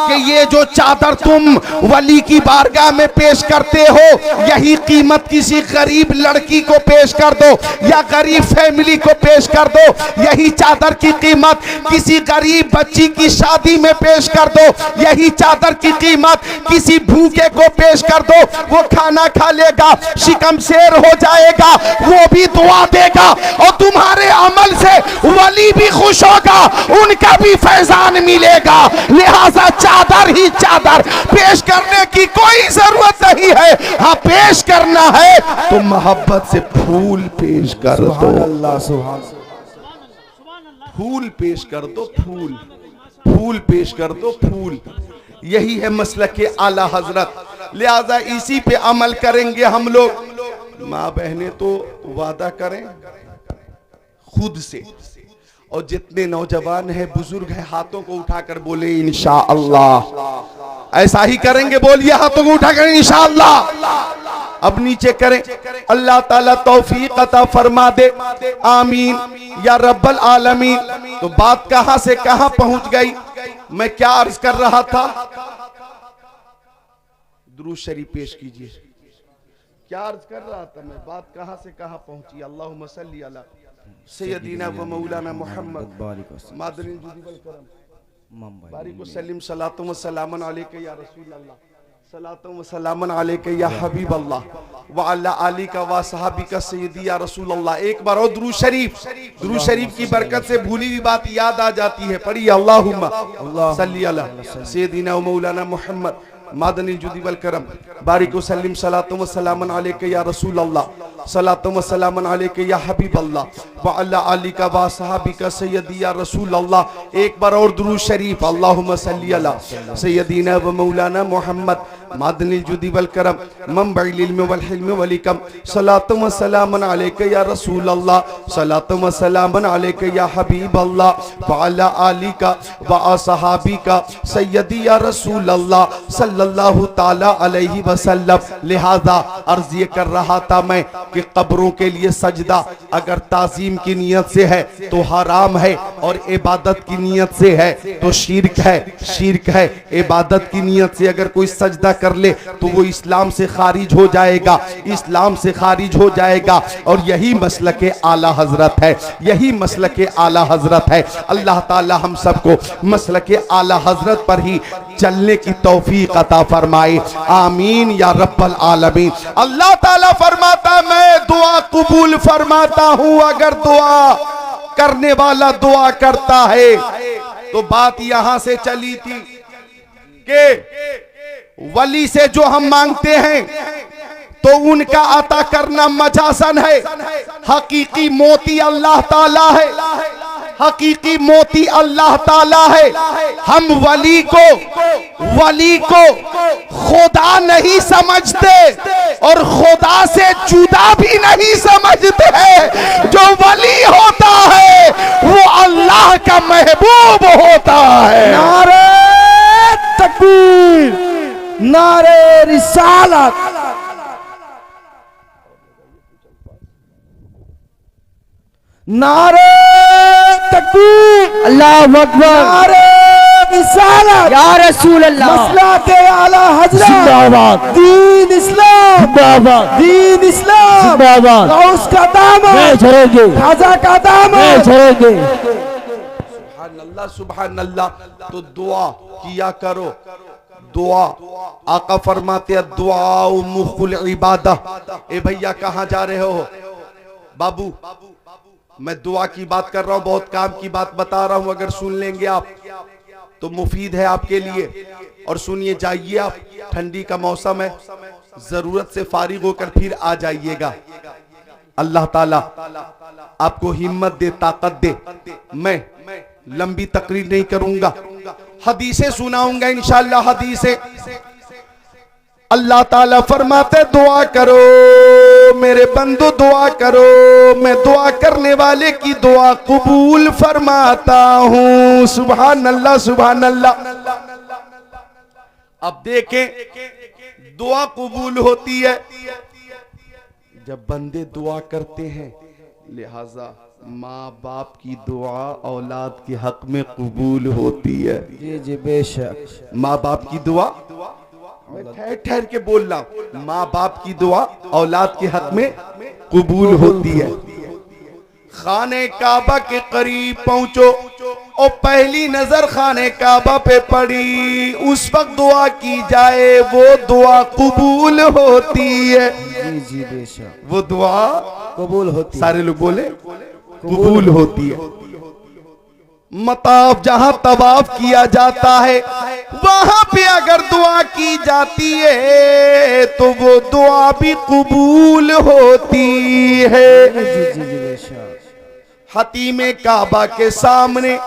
कि ये जो चादर तुम वली की बारगाह में पेश करते हो, यही कीमत किसी गरीब लड़की को पेश कर दो या गरीब फैमिली को पेश कर दो, यही चादर की कीमत किसी गरीब बच्ची की शादी में पेश कर दो, यही चादर की कीमत किसी भूखे को पेश कर दो। वो खाना खा लेगा, शिकम शेर हो जाएगा, वो भी दुआ देगा और तुम्हारे अमल से वली भी खुश होगा, उनका भी फैजान मिलेगा। लिहाजा चादर ही चादर, पेश करने की कोई जरूरत नहीं है। हाँ, पेश करना है तो मोहब्बत से फूल पेश कर दो, फूल पेश कर दो, फूल, फूल पेश कर दो, फूल। यही है मसलक के आला हजरत। लिहाजा इसी पे अमल करेंगे हम लोग। माँ बहनें तो वादा करें खुद से, और जितने नौजवान हैं, बुजुर्ग हैं, हाथों को उठाकर बोले इंशाअल्लाह। ऐसा ही करेंगे, बोलिए हाथों को उठाकर इंशाअल्लाह। अब नीचे करें, अल्लाह ताला तौफीक अता फरमा दे, आमीन या रब्बल आलमीन। तो बात कहां से कहां पहुंच गई, मैं क्या अर्ज कर रहा था? दुरूद शरीफ पेश कीजिए। क्या अर्ज कर रहा था मैं, बात कहां से कहां पहुंची? अल्लाहुम्मा सल्ली अला सय्यदीना व मौलाना मुहम्मद मादनी जुदीबल करम बारिक वसल्लम सलातुम व सलामन अलैका या रसूल अल्लाह, सलातुम व सलामन अलैका या हबीब अल्लाह व अला आलिका व सहाबिका सय्यदी या रसूल अल्लाह। एक बार और दुरूद शरीफ, दुरूद शरीफ की बरकत से भूली हुई बात याद आ जाती है। पढ़िए अल्लाहुम्मा सल्ली अला सय्यदीना व मौलाना मुहम्मद मादनी जुदीबल करम बारिक वसल्लम सलातुम व सलामन अलैका या रसूल अल्लाह, सलातुम व सलामन अलैका या हबीब अल्लाह व अला आलिका व सहाबिका सय्यदी या रसूल अल्लाह। एक बार और दुरूद शरीफ, अल्लाहुम्मा सल्ली अला सय्यदीना व मौलाना मुहम्मद मादनी जुदीबल करम मंबइल इल्म वल हिल्म वल हिकम, सलातुम व सलामन अलैका या रसूल अल्लाह, सलातुम व सलामन अलैका या हबीब अल्लाह व अला आलिका व सहाबिका सय्यदी या रसूल अल्लाह सल्लल्लाहु ताला अलैहि वसल्लम। लिहाजा अर्ज ये कर रहा था मैं कि कब्रों के लिए सजदा अगर ताजीम की नियत से है तो हराम है, और इबादत की नियत से है तो शिर्क है, शिर्क है। इबादत की नियत से अगर कोई सजदा कर ले तो वो इस्लाम से खारिज हो जाएगा, इस्लाम से खारिज हो जाएगा। और यही मसलके आला हजरत है, यही मसलके आला हजरत है। अल्लाह ताला हम सबको मसलके आला हजरत पर ही चलने की तौफीक अता फरमाए, आमीन या रब्बल आलमीन। अल्लाह ताला फरमाता मैं दुआ कबूल फरमाता हूं अगर दुआ करने वाला दुआ करता है। तो बात यहां से चली थी कि वली से जो हम मांगते हैं तो उनका अता करना मजासन है, हकीकी मोती अल्लाह ताला है, हकीकी मोती अल्लाह ताला है। हम वली को खुदा नहीं समझते और खुदा से जुदा भी नहीं समझते हैं। जो वली होता है वो अल्लाह का महबूब होता है। नारे तकबीर, नारे रिसालत, नारे तकबीर, अल्लाह अकबर, नारे रिसालत, या रसूल अल्लाह, मसला के आला हजरत, जिंदाबाद, दीन इस्लाम, जिंदाबाद, दीन इस्लाम, जिंदाबाद, गौस का दामन, नहीं छोड़ेंगे, खाजा का दामन, नहीं छोड़ेंगे। सुभान अल्लाह, सुभान अल्लाह। तो दुआ किया करो, दुआ। आका फरमाते हैं दुआ मुखुल इबादत। ए भैया कहाँ जा रहे हो बाबू? मैं दुआ की बात कर रहा हूं, बहुत काम की बात बता रहा हूं। अगर सुन लेंगे आप तो मुफीद है आपके लिए। और सुनिए, जाइए आप, ठंडी का मौसम है, जरूरत से फारिग होकर फिर आ जाइएगा। अल्लाह ताला आपको हिम्मत दे, ताकत दे। मैं लंबी तकरीर नहीं करूंगा, हदीसें सुनाऊंगा इंशाअल्लाह। हदीसें अल्लाह ताला फरमाते दुआ करो मेरे बंदो, दुआ करो, मैं दुआ करने वाले की दुआ कबूल फरमाता हूं। सुभान अल्लाह, सुभान अल्लाह। अब देखें दुआ कबूल होती है जब बंदे दुआ करते हैं। लिहाजा माँ बाप की दुआ औलाद के हक में कबूल होती है। जी जी बेशक। माँ बाप की दुआ, मैं ठहर ठहर के बोल रहा हूं, माँ बाप की दुआ औलाद के हक में कबूल होती है। खाने काबा के करीब पहुंचो और पहली नजर खाने काबा पे पड़ी, उस वक्त दुआ की जाए वो दुआ कबूल होती है। जी जी बेशक, वो दुआ कबूल होती है। सारे लोग बोले कबूल होती है। मताफ जहां तवाफ किया जाता है वहां पे अगर दुआ की जाती है तो वो दुआ भी कबूल होती है। जी जी बेशक। हतीमे काबा के सामने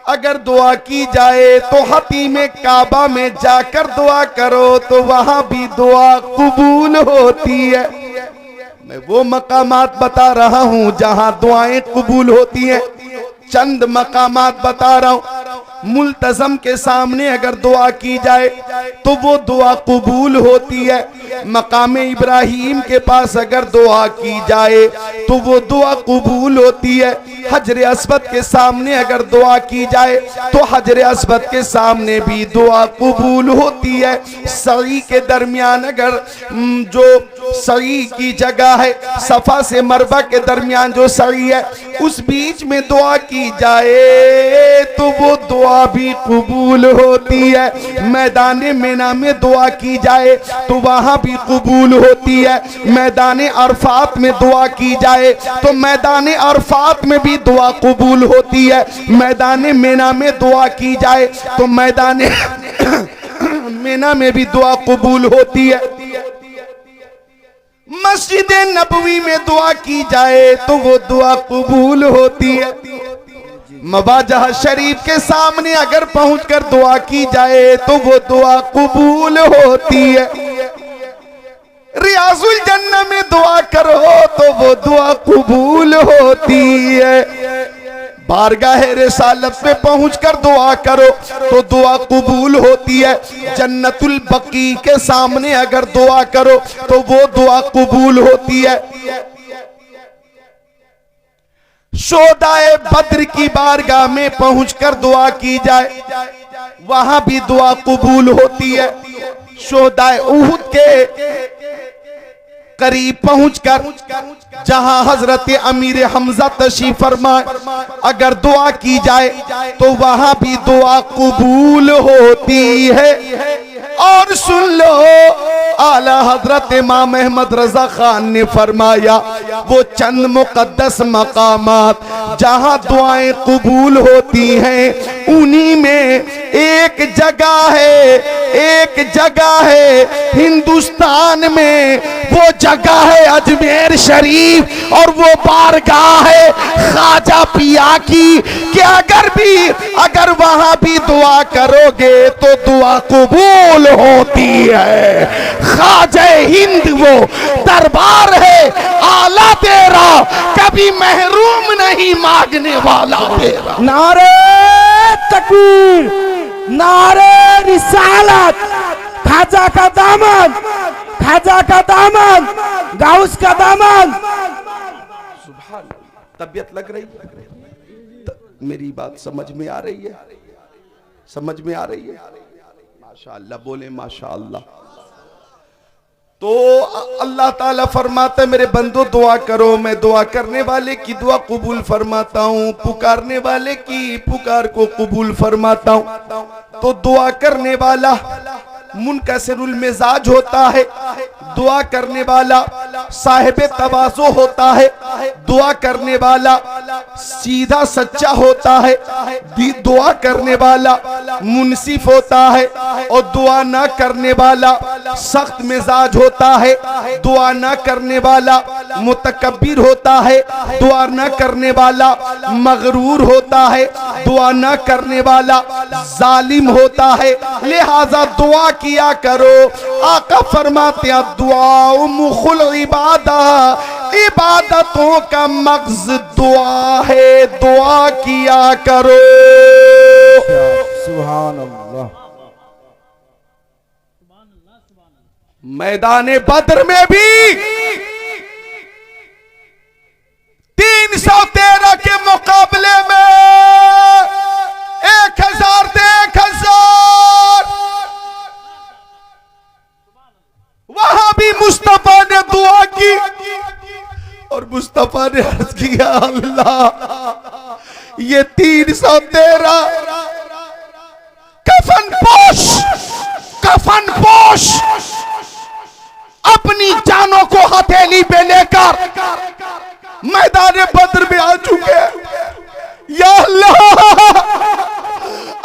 अगर दुआ की जाए तो हतीमे काबा में जाकर दुआ करो तो वहां भी दुआ कबूल होती है। मैं वो मकामात बता रहा हूं जहां दुआएं कबूल होती हैं, चंद मकामात बता रहा हूं। मुल्तजम के सामने अगर दुआ की जाए तो वो दुआ कबूल होती है। मकाम इब्राहिम के पास अगर दुआ की जाए तो वो दुआ कबूल होती है। हजर अस्वद के सामने अगर दुआ की जाए तो हजर अस्वद के सामने भी दुआ कबूल होती है। सई के दरमियान अगर जो सई की जगह है, सफा से मरवा के दरमियान जो सई है, उस बीच में दुआ की जाए तो वो दुआ भी कबूल होती है। मैदान मिना में दुआ की जाए तो वहां भी कबूल होती है। मैदान अरफात में दुआ की जाए तो मैदान अरफात में भी दुआ कबूल होती है। मैदान मिना में दुआ की जाए तो मैदान मिना में भी दुआ कबूल होती है। मस्जिद नबवी में दुआ की जाए तो वो दुआ कबूल होती है। मवाजह शरीफ के सामने अगर पहुंचकर दुआ की जाए तो वो दुआ कबूल होती है। रियाजुल जन्नह में दुआ करो तो वो दुआ कबूल होती है। बारगाह रिसालत पे पहुंचकर दुआ करो तो दुआ कबूल होती है। जन्नतुल बकी के सामने अगर दुआ करो तो वो दुआ कबूल होती है। शोदाए बद्र की बारगाह में पहुंचकर दुआ की जाए वहां भी दुआ कबूल होती है। शोहदाए उहुद के करीब पहुंचकर जहां हजरत अमीर हमजा तशरीफ फरमाए, अगर दुआ की जाए तो वहां भी दुआ कबूल होती है। और सुन लो, आला हजरत इमाम अहमद रजा खान ने फरमाया वो चंद मुकद्दस मकामात जहां दुआएं कबूल होती हैं, उन्हीं में एक जगह है हिंदुस्तान में, वो जगह है अजमेर शरीफ और वो बारगाह है ख्वाजा पिया की कि अगर वहां भी दुआ करोगे तो दुआ कबूल होती है। ख्वाजा हिंद वो दरबार है आला तेरा, कभी महरूम नहीं मांगने वाला तेरा। नारे तकबीर, नारे रिसालत, खाजा का दामन, खाजा का दामन, गाउस का दामन। सुभान अल्लाह। तबीयत लग रही है? मेरी बात समझ में आ रही है? समझ में आ रही है? माशाअल्लाह, बोले माशाअल्लाह। तो अल्लाह ताला फरमाता है मेरे बंदो दुआ करो, मैं दुआ करने वाले की दुआ कबूल फरमाता हूँ, पुकारने वाले की पुकार को कबूल फरमाता हूँ। तो दुआ करने वाला मुनकसिरुल मिजाज होता है, दुआ करने वाला साहिब तवाज़ो होता है, दुआ करने वाला सीधा सच्चा होता है, दुआ करने वाला मुनसिफ होता है, और दुआ ना करने वाला सख्त मिजाज होता है, दुआ ना करने वाला मुतकब्बिर होता है, दुआ ना करने वाला मगरूर होता है, दुआ ना करने वाला जालिम होता है। लिहाजा दुआ किया करो। आका फरमाते हैं दुआ मुखुल इबादा, इबादतों का मग़ज़ दुआ है, दुआ किया करो। सुभान अल्लाह। मैदाने बद्र में भी 313 के मुकाबले में 1000 से 1000, वहां भी मुस्तफा ने दुआ की और मुस्तफा ने अर्ज किया अल्लाह ये 313 कफन पोश अपनी जानों को हथेली पे लेकर मैदान बद्र में आ चुके। या अल्लाह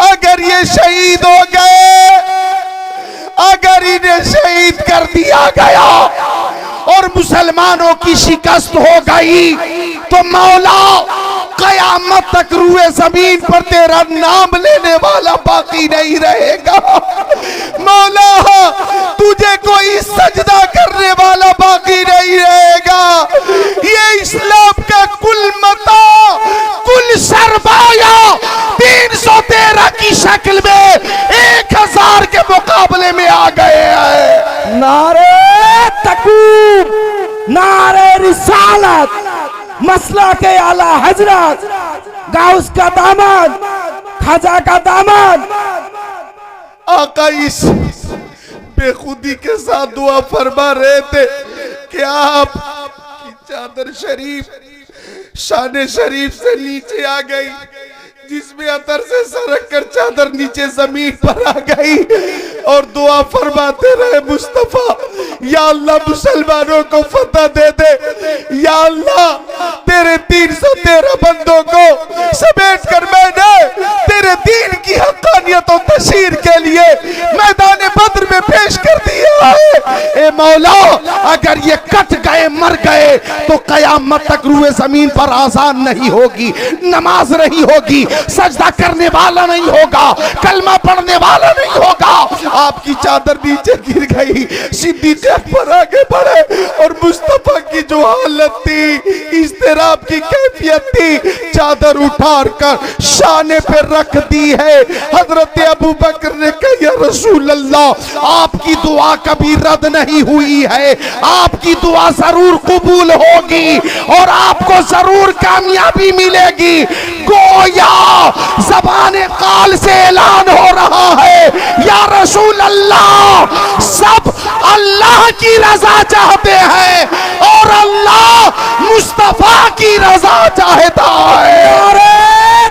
अगर ये शहीद हो गए, अगर इन्हें शहीद कर दिया गया और मुसलमानों की शिकस्त हो गई तो मौला कयामत तक रूए जमीन पर तेरा नाम लेने वाला बाकी नहीं रहेगा। मौला तुझे कोई सजदा करने वाला बाकी नहीं रहेगा। ये इस्लाम का कुल मता, कुल सरमाया 313 की शक्ल में 1000 के मुकाबले में आ गए हैं। नारे तकबीर, नारे रिसालत, मसला के आला हजरत, गाउस का दामन, खाजा का दामन। आका इस बेखुदी के साथ दुआ फरमा रहे थे कि आप की चादर शरीफ शान शरीफ से नीचे आ गई, जिसमें अतर से सरक कर चादर नीचे जमीन पर आ गई और दुआ फरमाते रहे मुस्तफा या अल्लाह मुसलमानों को फतह दे दे, या अल्लाह तेरे 313 बंदों को समेट कर मैंने तेरे दीन की हक़ानियत और तशहीर के लिए मैदान बद्र में पेश कर दिया है। ए मौला अगर ये कट गए मर गए तो कयामत तक रूए जमीन पर आजान नहीं होगी, नमाज नहीं होगी, सजदा करने वाला नहीं होगा, कलमा पढ़ने वाला नहीं होगा। आपकी चादर नीचे गिर गई, सिद्दीक़ अकबर आगे बढ़े और मुस्तफा की जो हालत थी, इस्तिराब की कैफियत थी, चादर उठार कर शाने पे रख दी है। हजरत अबू बकर ने कहा या रसूल अल्लाह आपकी दुआ कभी रद्द नहीं हुई है, आपकी दुआ जरूर कबूल हो होगी और आपको जरूर कामयाबी मिलेगी। गोया ज़बाने काल से ऐलान हो रहा है, या रसूल अल्लाह, सब अल्लाह की रजा चाहते हैं और अल्लाह मुस्तफा की रजा चाहता है। नारे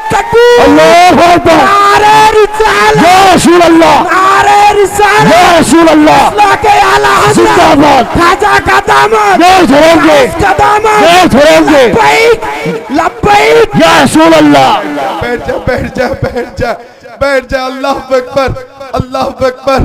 तकबीर, अल्लाहु अकबर, नारे रिसालत, या रसूल अल्लाह, नारे रिसालत, या रसूल अल्लाह, अल्लाह के आला हज़रत जिंदाबाद, खाजा का दामन, नहीं छोड़ेंगे, उसका दामन, नहीं छोड़ेंगे, लब्बैक लब्बैक, या रसूल अल्लाह। बैठ जा, बैठ जा, बैठ जा, बैठ जा। अल्लाह अकबर, अल्लाह अकबर,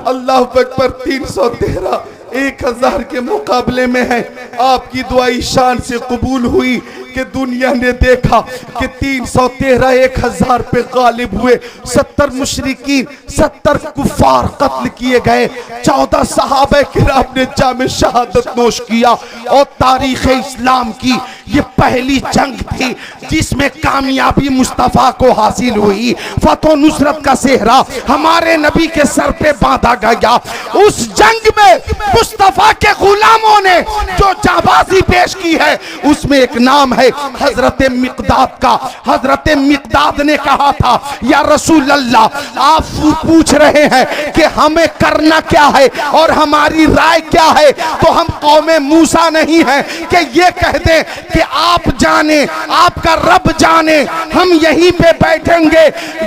अल्लाह अकबर। 313 1000 के मुकाबले में है। आपकी दुआ ईशान से कबूल हुई कि दुनिया ने देखा कि 313 1000 पे गालिब हुए। 70 मुशरिकीन, 70 कुफार कत्ल किए गए। 14 सहाबा किराम ने जाम शहादत नोश किया। और तारीख इस्लाम की ये पहली जंग थी जिसमें कामयाबी मुस्तफ़ा को हासिल हुई। फतह नुसरत का सेहरा हमारे नबी के सर पे बांधा गया। उस जंग में मुस्तफ़ा के गुलामों ने जो जाबाजी पेश की है उसमें एक नाम है हजरत मिक़दाद का। हजरत मिक़दाद ने कहा था, या रसूल अल्लाह, आप पूछ रहे हैं कि हमें करना क्या है और हमारी राय क्या है, तो हम कौमे मूसा नहीं है कि ये कह दें कि आप जाने, आपका रब जाने, हम यहीं पे बैठेंगे।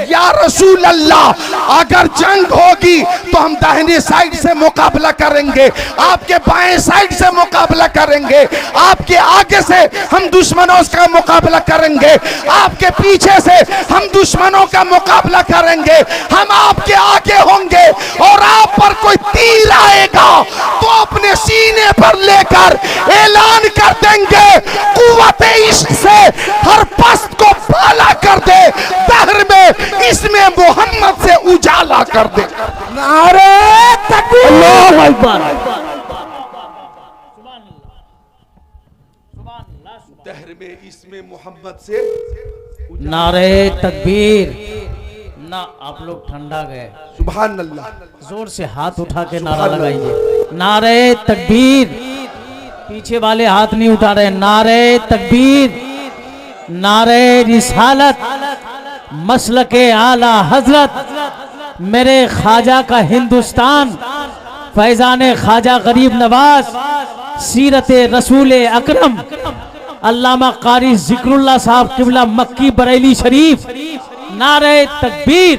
या रसूल अल्लाह, अगर जंग होगी तो हम दाहिने साइड से मुकाबला करेंगे, आपके बाएं साइड से मुकाबला करेंगे, आपके आगे से हम दुश्मनों का मुकाबला करेंगे, आपके पीछे से हम दुश्मनों का मुकाबला करेंगे। हम आपके आगे होंगे और आप पर कोई तीर आएगा तो अपने सीने पर लेकर ऐलान कर देंगे, कुव्वते इश्क से हर पस्त को पाला कर दे, दहर में इसमें मोहम्मद से उजाला कर दे। नारे तकबीर, अल्लाहु अकबर, दहर में इसमें मोहम्मद से नारे तकबीर। ना आप लोग ठंडा गए, सुभान अल्लाह, जोर से हाथ उठा के नारा लगाइए, नारे तकबीर। पीछे वाले हाथ नहीं उठा रहे। नारे तकबीर, नारे रिसालत, मसलके आला हजरत, मेरे ख्वाजा का हिंदुस्तान, फैजान ख्वाजा गरीब नवाज, सीरत रसूल अकरम, अल्लामा कारी जिक्रुल्लाह साहब किबला मक्की बरेली शरीफ। नारे तकबीर।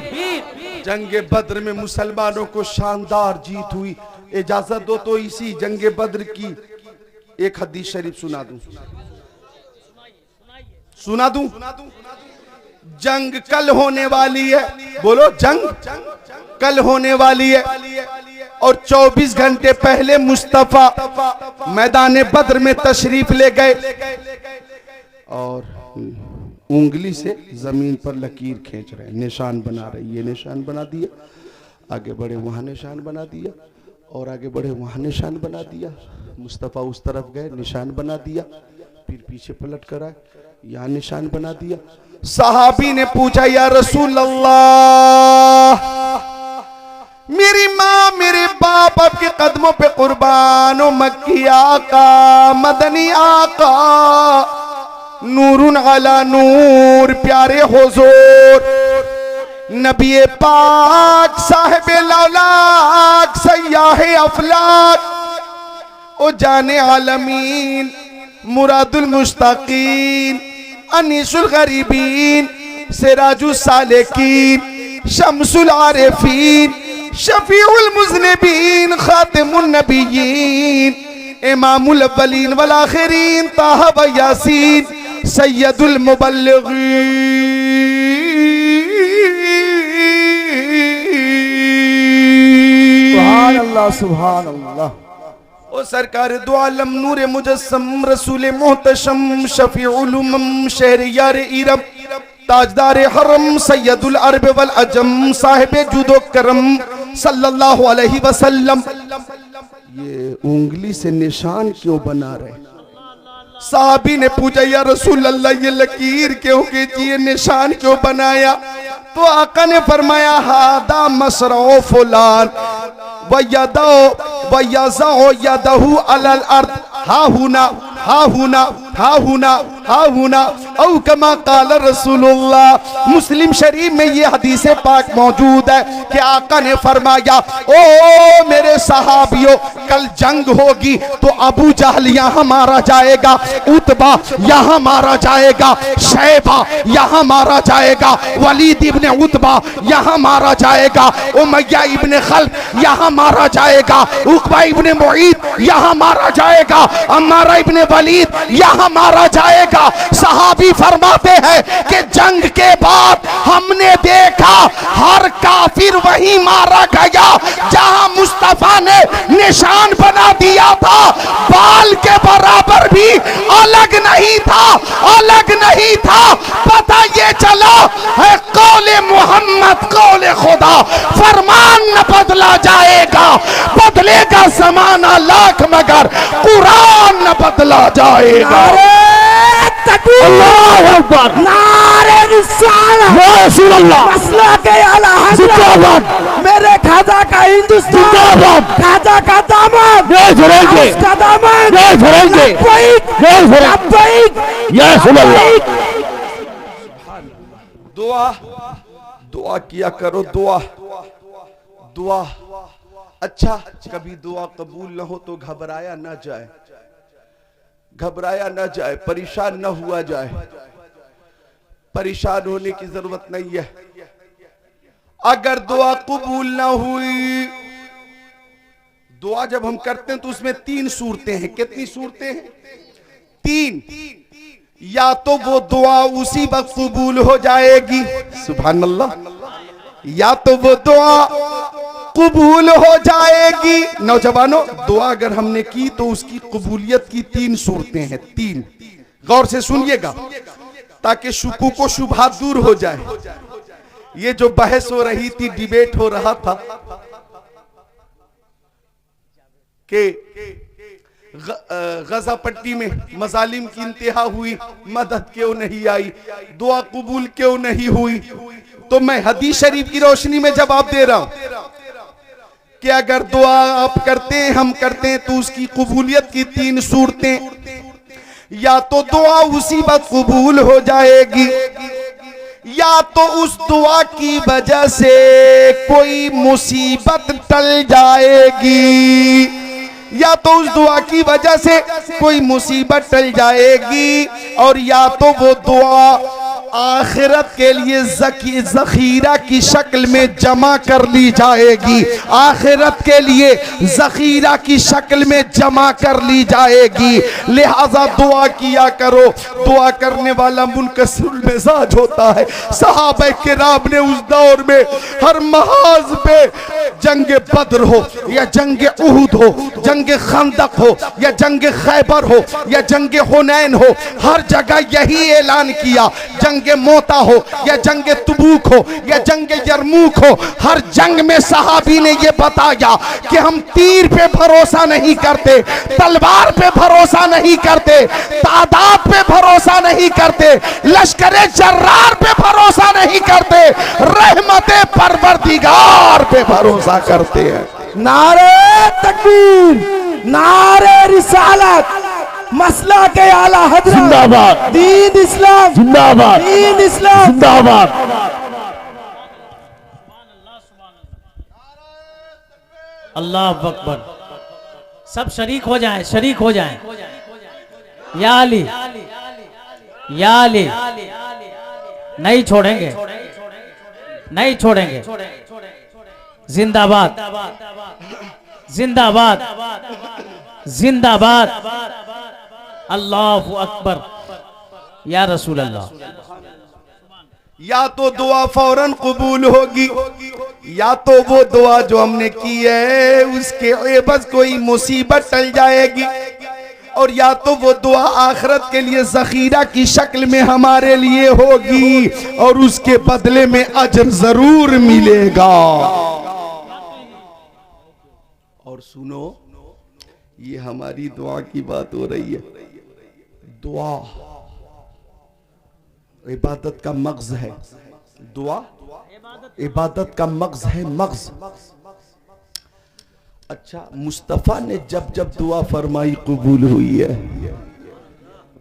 जंगे बद्र में मुसलमानों को शानदार जीत हुई। इजाजत दो तो इसी जंगे बद्र की एक हदीस शरीफ सुना दूं, सुना दूं। जंग कल होने वाली है, बोलो जंग कल होने वाली है। और 24 घंटे पहले मुस्तफा मैदान बद्र में तशरीफ ले गए और उंगली से जमीन पर लकीर खींच रहे, निशान बना रहे। ये निशान बना दिया, आगे बढ़े वहां निशान बना दिया, और आगे बढ़े वहां निशान बना दिया। मुस्तफा उस तरफ गए, निशान बना दिया, फिर पीछे पलट कर आए, यहाँ निशान बना दिया। सहाबी ने पूछा, या रसूल अल्लाह, मेरी माँ मेरे बाप आपके कदमों पे कुर्बान हो, मक्की आका, मदनी आका, नूरुन अला नूर, प्यारे हुजूर, नबी पाक, साहिब लौलाक, सयाह अफलाक, ओ जाने आलमीन, मुरादुल मुश्ताकीन, अनीसुल गरीबीन, सिराजुल सालिकीन, शम्सुल आरिफीन, शफीउल मुज़निबीन, खातिमुन नबिय्यीन, इमामुल अव्वलीन वल आखिरीन, ताहा व यासीन, सय्यदुल मुबल्लिगीन। सुभान अल्लाह, सुभान अल्लाह। ओ सरकार दो आलम, नूर मुजस्सम, रसूल मोहतशम, शफीउल उम्म, शहरियार इरम, ताजदार हरम, सैयदुल अरब वल अजम, साहिब जुदो करम, सल्लल्लाहु अलैहि वसल्लम। ये उंगली से निशान क्यों बना रहे? साहबी ने पूछा, या रसूल अल्लाह, ये लकीर क्यों खींची, ये निशान क्यों बनाया? तो आका ने फरमाया, हादा मसरो फुलान व यदो व यज़ो यदहु अलल अर्द, हा हुना हा हुना हा हुना हा हुना औ कमा काल रसूलुल्लाह। मुस्लिम शरीफ में ये हदीस पाक मौजूद है कि आका ने फरमाया, ओ मेरे सहाबियों, कल जंग होगी तो अबू जहल यहाँ मारा जाएगा, उतबा यहाँ मारा जाएगा, शैबा यहाँ मारा जाएगा, वलीद इब्ने उतबा यहाँ मारा जाएगा, उमय्या इब्ने खल्फ यहाँ मारा जाएगा, उकबा इब्ने मुईद यहाँ मारा जाएगा, अम्मारा इब्ने वलीद यहाँ मारा जाएगा। सहाबी फरमाते हैं कि जंग के बाद हमने देखा हर काफिर वहीं मारा गया जहां मुस्तफा ने निशान बना दिया था। बाल के बराबर भी अलग नहीं था, अलग नहीं था। पता ये चला है कौले मोहम्मद कौले खुदा, फरमान न बदला जाएगा, बदलेगा जमाना लाख मगर कुरान न बदला जाएगा। अल्लाहु अकबर, नारे रिसालत, या रसूल अल्लाह, मसला के आला जिंदाबाद, मेरे खाजा का हिंदुस्तान, जिंदाबाद, खाजा का दामन, जय झुरेंगे, उसका दामन, जय झुरेंगे, जय झुरेंगे, या रसूल अल्लाह। दुआ दुआ किया करो, दुआ दुआ। अच्छा, कभी दुआ कबूल न हो तो घबराया न जाए, घबराया न जाए, परेशान न हुआ जाए। परेशान होने की जरूरत नहीं है। अगर दुआ कबूल न हुई, दुआ जब हम करते हैं तो उसमें 3 सूरतें हैं। कितनी सूरतें हैं? 3। या तो वो दुआ उसी वक्त कबूल हो जाएगी, सुभान अल्लाह, या तो वो दुआ कबूल हो जाएगी। नौजवानों, दुआ अगर हमने की तो उसकी कबूलियत की 3 सूरतें हैं। 3 गौर से सुनिएगा ताकि शुकूक व शुबहात दूर हो जाए। ये जो बहस हो रही थी, डिबेट हो रहा था कि गजा पट्टी में मजालिम की इंतहा हुई, मदद क्यों नहीं आई, दुआ कबूल क्यों नहीं हुई, तो मैं हदीस शरीफ की रोशनी में जवाब दे रहा हूं कि अगर दुआ आप करते हैं, हम करते हैं, तो उसकी कबूलियत की 3 सूरतें। या तो दुआ उसी वक्त कबूल हो जाएगी, या तो उस दुआ की वजह से कोई मुसीबत टल जाएगी, या तो उस दुआ की वजह से कोई मुसीबत टल जाएगी, और या तो वो दुआ आखिरत के लिए जखीरा की शक्ल में जमा कर ली जाएगी, आखिरत के लिए जखीरा की शक्ल में जमा कर ली जाएगी। लिहाजा दुआ किया करो। दुआ करने वाला मुनकसिरुल मिजाज होता है। सहाबा किराम ने उस दौर में हर महाज पे जंग बद्र हो या जंग उहुद हो, जंग खंदक हो या जंग खैबर हो या जंग हुनैन हो, हर जगह यही ऐलान किया, जंग मोता हो या जंग तबूक हो या जंग यरमूक हो, हर जंग में सहाबी ने यह बताया कि हम तीर पे भरोसा नहीं करते, तलवार पे भरोसा नहीं करते, तादाद पे भरोसा नहीं करते, लश्करे जर्रार पे भरोसा नहीं करते, रहमते परवरदिगार पे भरोसा करते हैं। नारे तकबीर, नारे रिसालत, मसला के आला हजरत, जिंदाबाद, दीन इस्लाम जिंदाबाद, दीन इस्लाम जिंदाबाद। अल्लाह अकबर। सब शरीक हो जाएं, शरीक हो जाएं। या अली, या अली, नहीं छोड़ेंगे, नहीं छोड़ेंगे। जिंदाबाद, जिंदाबाद, जिंदाबाद। अल्लाहु अकबर। या रसूल अल्लाह। या तो दुआ फौरन कबूल होगी, या तो वो दुआ जो हमने की है उसके एवज कोई मुसीबत टल जाएगी, और या तो वो दुआ आखिरत के लिए जखीरा की शक्ल में हमारे लिए होगी और उसके बदले में अजर जरूर मिलेगा। और सुनो, ये हमारी दुआ की बात हो रही है। दुआ इबादत का मग़ज़ है, दुआ इबादत का मग़ज़ है, मग़ज़। अच्छा, मुस्तफ़ा ने जब जब दुआ फरमाई कबूल हुई है,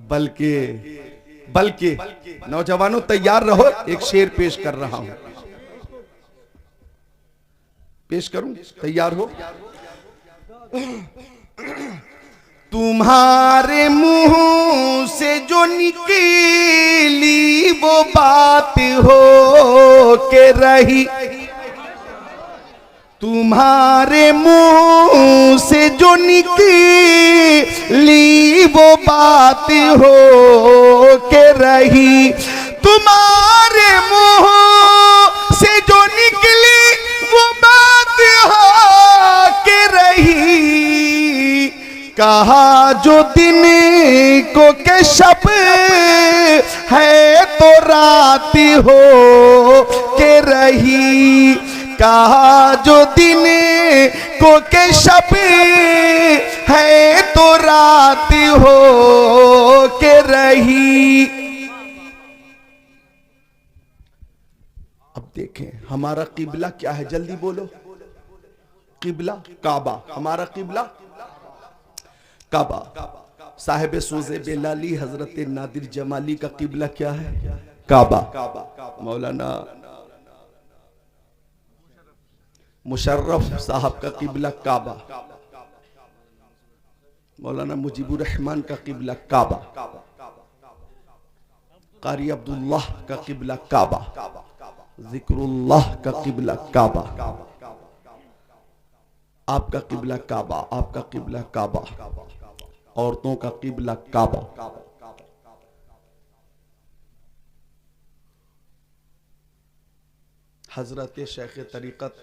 बल्कि नौजवानों तैयार रहो, एक शेर पेश कर रहा हूं, पेश करूं, तैयार हो। तुम्हारे मुंह से जो निकली वो बात हो के रही, तुम्हारे मुंह से जो निकली वो बात हो के रही, तुम्हारे मुंह से जो निकली वो बात हो के रही, कहा जो दिन को के शब है तो रात हो के रही, कहा जो दिन को के शब है तो रात हो के रही। अब देखें हमारा किबला क्या है, जल्दी बोलो। किबला काबा, हमारा किबला काबा। साहिब सोज़े बेलाली हजरत नादिर जमाली का किबला क्या है? काबा। मौलाना मुशर्रफ साहब का किबला काबा, मौलाना मुजीबुर रहमान का किबला काबा, कारी अब्दुल्लाह का किबला काबा, जिक्रुल्लाह का किबला काबा। आपका किबला काबा, आपका किबला काबा, औरतों का किबला काबा। हजरत शेख तरीकत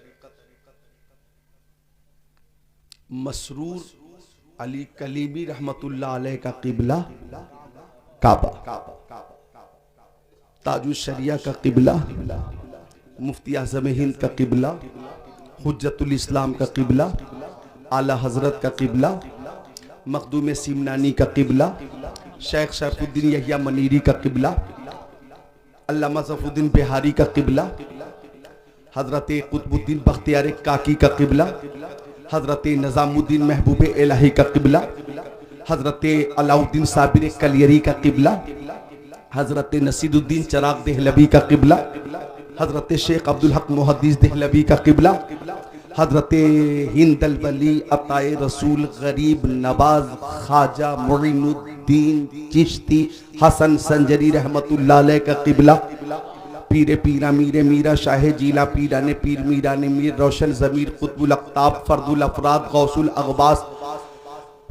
मसरूर अली कलीमी रहमतुल्लाह अलैह का किबला काबा। ताजुल शरिया का किबला, मुफ्ती आज़म हिंद का किबला, हुज्जतुल इस्लाम का किबला, आला हजरत का किबला, मखदूम सीमनानी का किबला, शेख शरफुद्दीन यहिया मनीरी का किबला, अल्लामा ज़फ़रुद्दीन बिहारी का किबला, हजरत कुतुबुद्दीन बख्तियार काकी का किबला, हजरत निज़ामुद्दीन महबूब इलाही का किबला, हजरत अलाउद्दीन साबिर कलियरी का किबला, हजरत नसीरुद्दीन चिराग देहलवी का किबला, हजरत शेख अब्दुल हक मुहद्दिस देहलवी का किबला, हजरत हिंद अल वली अताए रसूल गरीब नवाज ख्वाजा मुइनुद्दीन चिश्ती हसन संजरी रहमतुल्लाह अलैह का किबला, पीरे पीरा मीरे मीरा शाहे जीला पीरा ने पीर मीरा ने मीर रोशन ज़मीर कुतुबुल अक़ताब फर्दुल अफराद गौसुल अग़बास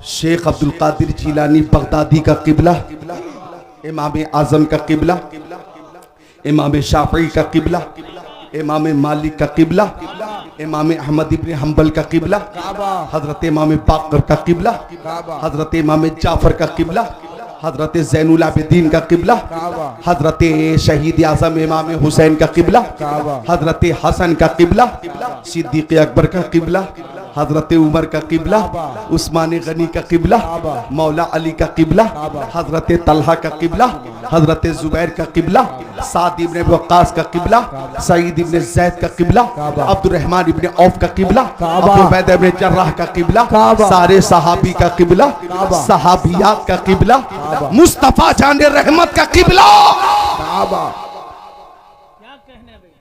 शेख अब्दुल कादिर जीलानी बगदादी का किबला, इमाम आज़म का किबला, इमाम शाफ़ी का किबला, इमाम मालिक का किबला, इमाम अहमद इब्न हम्बल का किबला, हजरत इमाम बाक़र का किबला, हजरत इमाम जाफ़र का किबला, हजरत ज़ैनुल आबिदीन का किबला, हजरत शहीद आज़म इमाम हुसैन का किबला, हजरत हसन का किबला, सिद्दीक़ अकबर का किबला, हजरत उमर का किबला, उस्मान गनी का किबला, मौला अली का किबला, हजरत तलहा का किबला, हजरत जुबैर का किबला, साद इब्न वक्कास का किबला, सईद इब्न ज़ैद का किबला, अब्दुर्रहमान इब्न औफ का किबला, अबू उबैदा इब्न जर्राह का किबला, सारे सहाबी का किबला, सहाबियात का किबला, मुस्तफा जान रहमत का किबला,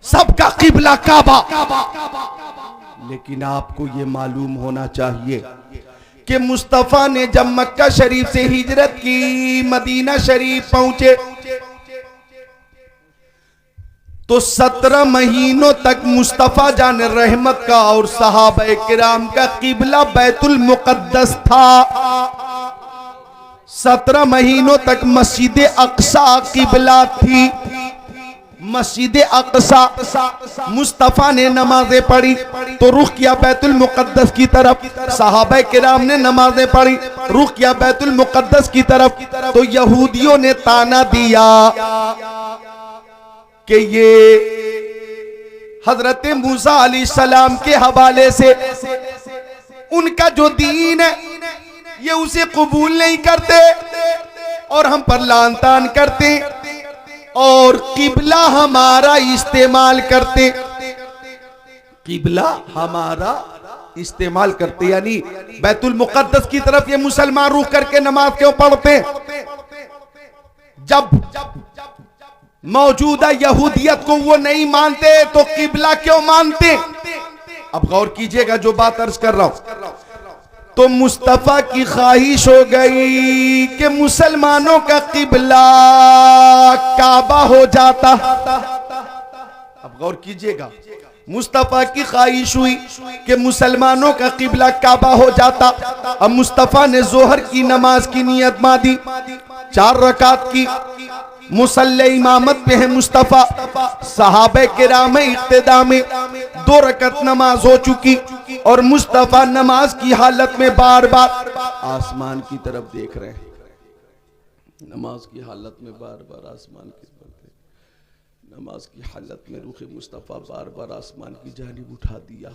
सबका किबला काबा। लेकिन आपको ये मालूम होना चाहिए कि मुस्तफा ने जब मक्का शरीफ से हिजरत की, मदीना शरीफ पहुंचे तो 17 महीनों तक मुस्तफा जान रहमत का और सहाबा किराम का किबला बैतुल मुक़द्दस था। 17 महीनों तक मस्जिद अक्सा किबला थी। मस्जिद अक्सा मुस्तफा ने नमाजें पढ़ी तो रुख किया बैतुल मुक़द्दस की तरफ, सहाबा किराम ने नमाजें पढ़ी रुख किया बैतुल मुक़द्दस की तरफ। तो यहूदियों ने ताना दिया कि ये हजरत मूसा अलैहिस्सलाम के हवाले से उनका जो दीन है ये उसे कबूल नहीं करते और हम पर लान तान करते और किबला हमारा इस्तेमाल करते, किबला हमारा इस्तेमाल करते, यानी बैतुल मुक़द्दस की तरफ ये मुसलमान रुख करके नमाज क्यों पढ़ते? जब मौजूदा यहूदियत को वो नहीं मानते तो किबला क्यों मानते? अब गौर कीजिएगा जो बात अर्ज कर रहा हूं। तो मुस्तफा की ख्वाहिश हो गई कि मुसलमानों का किबला काबा हो जाता। अब गौर कीजिएगा, मुस्तफा की ख्वाहिश हुई कि मुसलमानों का किबला काबा हो जाता। अब मुस्तफा ने जोहर की नमाज की नियत बांधी, 4 रकात की, मुसल्ले इमामत पे है मुस्तफा, सहाबे किराम इक्तिदा में 2 रकात नमाज हो चुकी और मुस्तफा नमाज की हालत में बार बार आसमान की तरफ देख रहे हैं। नमाज की हालत में बार बार आसमान की तरफ, नमाज की हालत में रुखे मुस्तफा बार बार आसमान की जानिब उठा दिया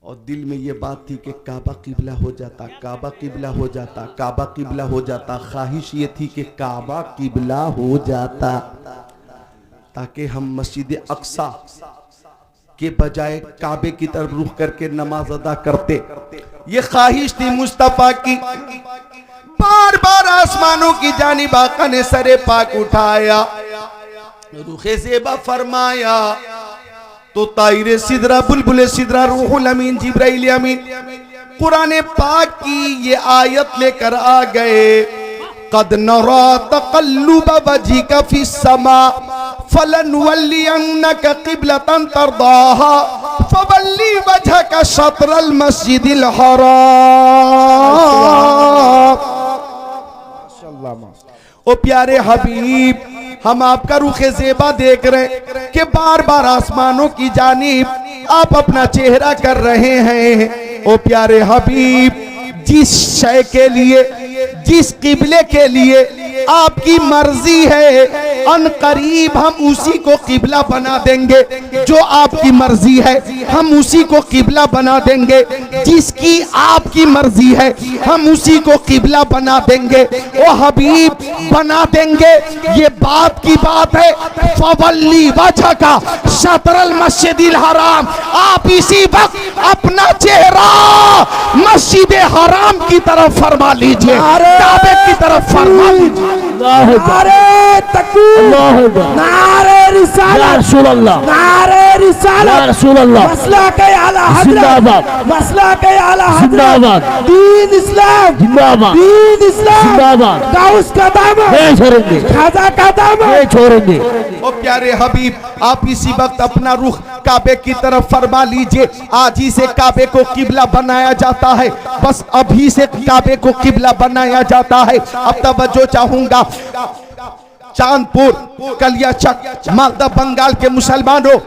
और दिल में ये बात थी कि काबा किबला हो जाता, काबा किबला हो जाता, काबा किबला हो जाता। ख्वाहिश ये थी कि काबा किबला हो जाता ताकि हम मस्जिद अक्सा के बजाय काबे की तरफ रुख करके नमाज अदा करते। ये ख्वाहिश थी मुस्तफा की। बार बार आसमानों की जानिब आका ने सरे पाक उठाया, रुखे ज़ेबा फरमाया तो ताइरे सिदरा, बुलबुले सिदरा, रूहुल अमीन, जिब्राइल अमीन कुरान पाक की ये आयत लेकर आ गए। कद नरा तक़ल्लुब वजहिका फिस समा फलनुवल्लियन्नका क़िब्लतन तरदाहा फवल्ली वजहका शत्रल मस्जिदिल हराम। ओ प्यारे हबीब, हम आपका रुखे ज़ेबा देख रहे हैं कि बार बार आसमानों की जानिब आप अपना चेहरा कर रहे हैं। ओ प्यारे हबीब, जिस शय के लिए, जिस किबले के लिए आपकी मर्जी है, अन करीब हम उसी को किबला बना देंगे। जो आपकी मर्जी है हम उसी को किबला बना देंगे। जिसकी आपकी मर्जी है हम उसी को किबला बना देंगे। ओ हबीब, बना देंगे ये बात की बात है। फवल्ली वजह का शतरल मस्जिदिल हराम, आप इसी वक्त अपना चेहरा मस्जिद हराम की तरफ फरमा लीजिए, काबे की तरफ फरमा लीजिए। नारे तकबीर, नारे रिसालत, नारे रिसालत, मसला के आला हज़रत, मसला के आला हज़रत, दीन इस्लाम जिंदाबाद, दीन इस्लाम जिंदाबाद, गाउस का दामन नहीं छोड़ेंगे, खाजा का दामन नहीं छोड़ेंगे। ओ प्यारे हबीब, आप इसी वक्त अपना रुख काबे की तरफ फरमा लीजिए। आज ही से काबे को किबला बनाया जाता है, बस अभी से काबे को किबला बनाया जाता है। अब तवज्जो चाहूंगा, चांदपुर, कलियाचक, मालदा, बंगाल के मुसलमानों,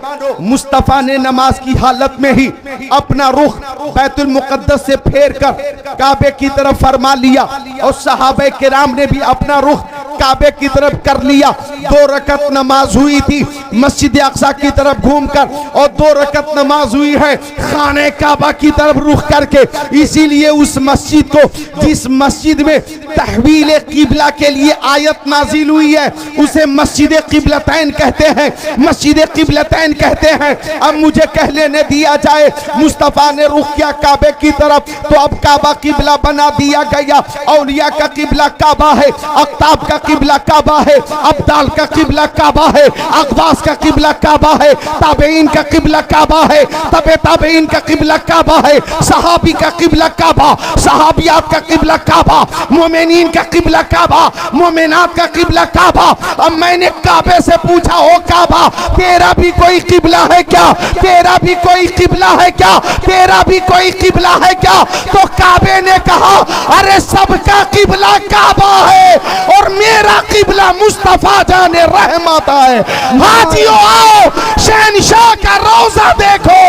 मुस्तफा ने नमाज की हालत में ही अपना रुख बैतुल मुकद्दस से फेर कर काबे की तरफ फरमा लिया और सहाबे किराम ने भी अपना रुख काबे की तरफ कर लिया। 2 रकत नमाज हुई थी मस्जिद अक्सा की तरफ घूमकर और 2 रकत नमाज हुई है खाने काबा की तरफ रुख करके। इसीलिए उस मस्जिद को, जिस मस्जिद में तहवील किबला के लिए आयत नाजिल हुई है, उसे मस्जिद किबलतैन कहते हैं, मस्जिद किबलतैन कहते हैं। अब मुझे कह लेने दिया जाए, मुस्तफा ने रुख किया काबे की तरफ तो अब काबा किबला बना दिया गया। औलिया का किबला काबा है, अख्ताब का किबला काबा है, अब्दाल का किबला काबा है, अखबास का किबला काबा है, ताबेइन का किबला काबा है, तबे ताबेइन का किबला काबा है, सहाबी का किबला काबा, सहाबियात का किबला काबा, मोमिनीन का किबला काबा, मोमिनात का किबला काबा। अब मैंने काबे से पूछा, हो काबा, तेरा भी कोई किबला है क्या? तेरा भी कोई किबला है क्या? तेरा भी कोई किबला है क्या? तो काबे ने कहा, अरे सबका किबला काबा है और मेरा किबला मुस्तफा जाने रहमत है। हाजियो आओ, शहनशाह का रोजा देखो,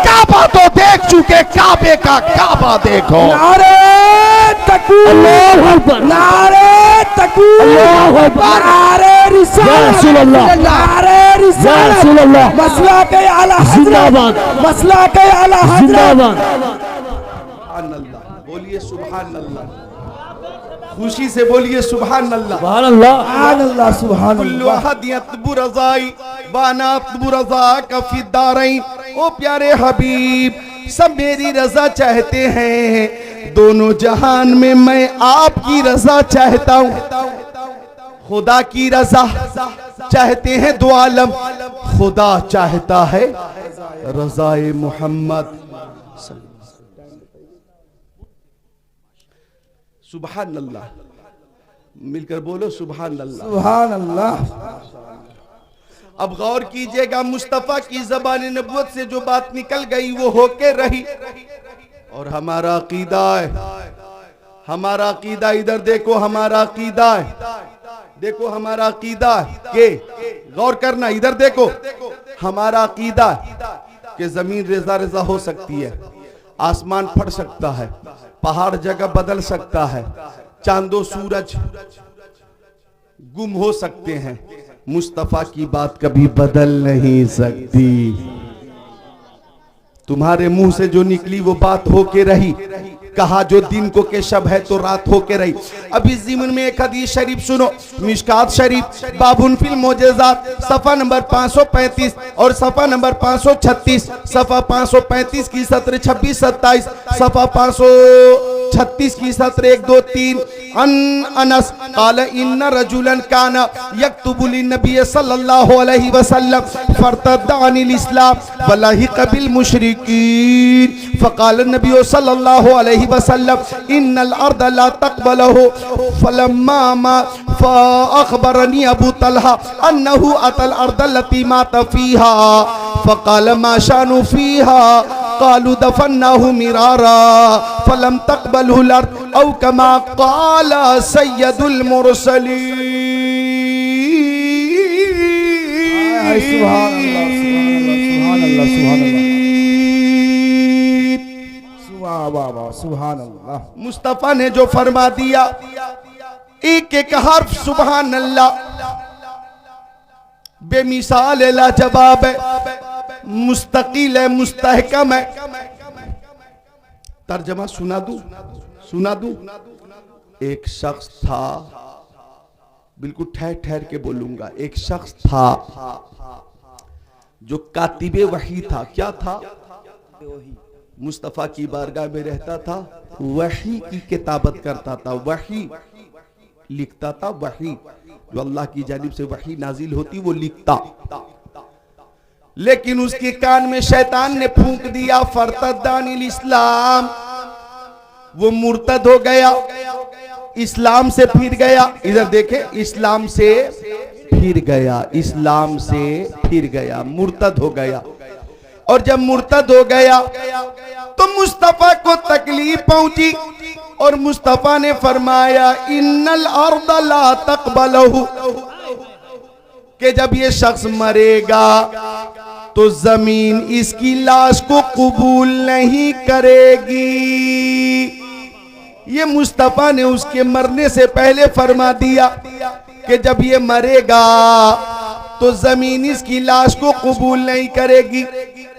काबा तो देख चुके, काबे का काबा देखो। नारे तकबीर, नारे तकबीर, नारे रिसालत, नारे रिसालत, मसला के आला हज़रत, मसला के आला हज़रत। बोलिए सुभान अल्लाह, खुशी से बोलिए सुभान अल्लाह, सुभान अल्लाह, सुभान अल्लाह, सुभान अल्लाह। ओ प्यारे हबीब, सब मेरी रजा चाहते हैं, दोनों जहान में मैं आपकी रजा चाहता हूँ। खुदा की रजा चाहते हैं दो आलम, खुदा चाहता है रजाए मोहम्मद। सुभान अल्लाह, मिलकर बोलो सुभान अल्लाह। सुभान अल्लाह। अब गौर कीजिएगा, मुस्तफा की ज़बान नबुव्वत से जो बात निकल गई वो होके रही। और हमारा अकीदा है, हमारा अकीदा, इधर देखो हमारा अकीदा है, देखो हमारा अकीदा के, गौर करना, इधर देखो हमारा अकीदा कि जमीन रेजा रेजा हो सकती है, आसमान फट सकता है, पहाड़ जगह बदल सकता है, चांदो सूरज गुम हो सकते हैं, मुस्तफा की बात कभी बदल नहीं सकती। तुम्हारे मुंह से जो निकली वो बात होके रही। कहा जो दिन को के शब है तो रात होके रही। अब इस ज़िमन में एक हदीस शरीफ सुनो, मिशकात शरीफ बाबुन फिल मोजेज़ात, सफ़ा नंबर 535 और सफ़ा नंबर 536, सफ़ा 535 की सत्र 26-27, सफ़ा 536 की सत्र 1-2-3। अनस क़ाल इन्ना रजुलन काना यक्तुबु लिन्नबी सल्लल्लाहु अलैहि वसल्लम फरतद्दा अनिल इस्लाम वलहिक़ बिल मुशरिकीन फ़क़ाल नबी सल्लल्लाहु अलैहि वसल्लम इन्नल अर्द ला तक़बलहु फलम्मा मा फ़अख़बरनी अबू तलहा अन्नहु अतल अर्द लती मात फ़ीहा फ़क़ाल मा शानु फ़ीहा क़ालू दफ़न्नाहु मिरारा फलम तक़बलहु अर्द औ कमा क़ाल सय्यदुल मुरसलीन। सुभान अल्लाह, सुभान अल्लाह, सुभान अल्लाह। मुस्तफा ने जो फरमा दिया, एक एक हर्फ सुभान अल्लाह बेमिसाल है, लाजवाब है, मुस्तकिल है, मुस्तहकम है। तर्जमा सुना दूं, सुना दूं। एक शख्स था, बिल्कुल ठहर ठहर के बोलूंगा, एक शख्स था जो कातिबे वही था। क्या था? मुस्तफा की बारगाह में रहता था, वही की किताबत करता था, वही लिखता था, वही जो अल्लाह की जानिब से वही नाजिल होती वो लिखता। लेकिन उसके कान में शैतान ने फूंक दिया, फरतद्दानिल इस्लाम, वो मुर्तद हो गया, इस्लाम से फिर गया। इधर देखे, इस्लाम से फिर गया, इस्लाम से फिर गया, मुर्तद हो गया। और जब मुर्तद हो गया तो मुस्तफा को तकलीफ पहुंची और मुस्तफा ने फरमाया इन्नल अर्द ला तक़बलहु, कि जब ये शख्स मरेगा तो जमीन इसकी लाश को कबूल नहीं करेगी। ये मुस्तफा ने उसके मरने से पहले फरमा दिया कि जब ये मरेगा तो जमीन इसकी लाश को कबूल नहीं करेगी,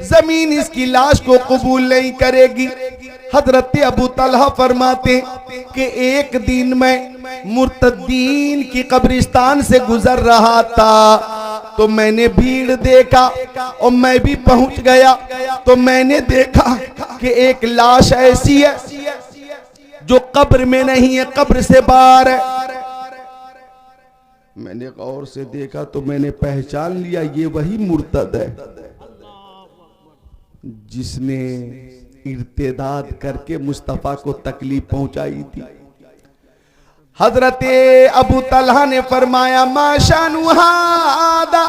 जमीन इसकी लाश को कबूल नहीं करेगी। हजरत अबू तलहा फरमाते कि एक दिन मैं मुर्तदीन की कब्रिस्तान से गुजर रहा था तो मैंने भीड़ देखा और मैं भी पहुंच गया तो मैंने देखा कि एक लाश ऐसी है जो कब्र में नहीं है, कब्र से बाहर है। मैंने गौर से देखा तो मैंने पहचान लिया ये वही मुर्तद है जिसने इर्तिदाद करके मुस्तफा को तकलीफ पहुंचाई थी। हजरत अबू तलहा ने फरमाया माशानु हादा,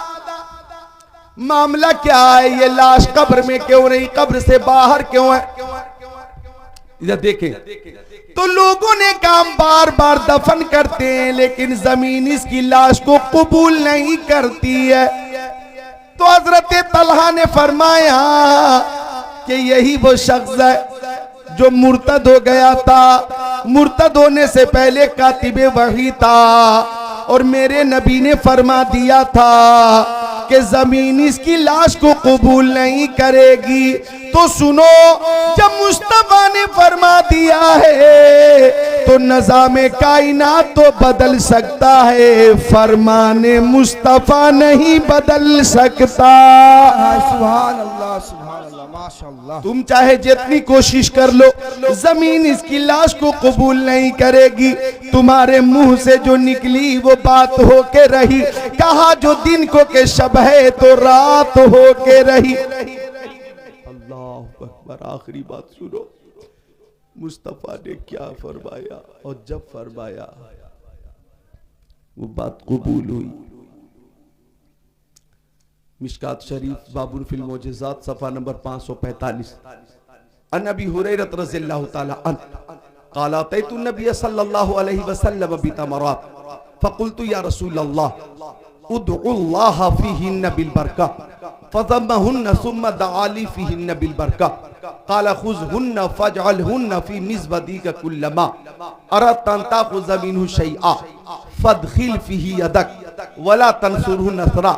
मामला क्या है, ये लाश कब्र में क्यों नहीं, कब्र से बाहर क्यों है? इधर देखें तो लोगों ने काम बार बार दफन करते हैं लेकिन जमीन इसकी लाश को कबूल नहीं करती है। तो हजरत तलहा ने फरमाया कि यही वो शख्स है जो मुर्तद हो गया था, मुर्तद होने से पहले कातिबे वही था और मेरे नबी ने फरमा दिया था कि जमीन इसकी लाश को कबूल नहीं करेगी। तो सुनो, जब मुस्तफा ने फरमा दिया है तो नज़ामे कायनात तो बदल सकता है, फरमाने मुस्तफा नहीं बदल सकता। सुभान अल्लाह, सुभान अल्लाह। माशाअल्लाह। तुम चाहे जितनी कोशिश कर लो, जमीन इसकी लाश को कबूल नहीं करेगी। तुम्हारे मुंह से जो निकली वो बात होके रही। कहा जो दिन को के शब है तो रात होके रही। अल्लाह अकबर। आखिरी बात सुनो, मुस्तफा ने क्या फरमाया और जब फरमाया वो बात कबूल हुई। मिशकात शरीफ बाबुल फिल मोजेज़ात सफ़ा नंबर 545। अन अबी हुरैरा रज़ियल्लाहु ताला अन्हु क़ाल अतैतु नबी सल्लल्लाहु अलैहि वसल्लम बितमरात फ़क़ुल्तु या रसूलल्लाह उदउल्लाह फ़ीहिन्न बिल बरका फ़ज़म्महुन्न सुम्मा दआली फ़ीहिन्न बिल बरका क़ाल ख़ुज़हुन्न फ़जअलहुन्न फ़ी मिज़वदीका कुल्लमा अरदत अन ताख़ुज़ मिन्हु शैअन फ़दख़िल फ़ीही यदक वला तनसुरहु नसरा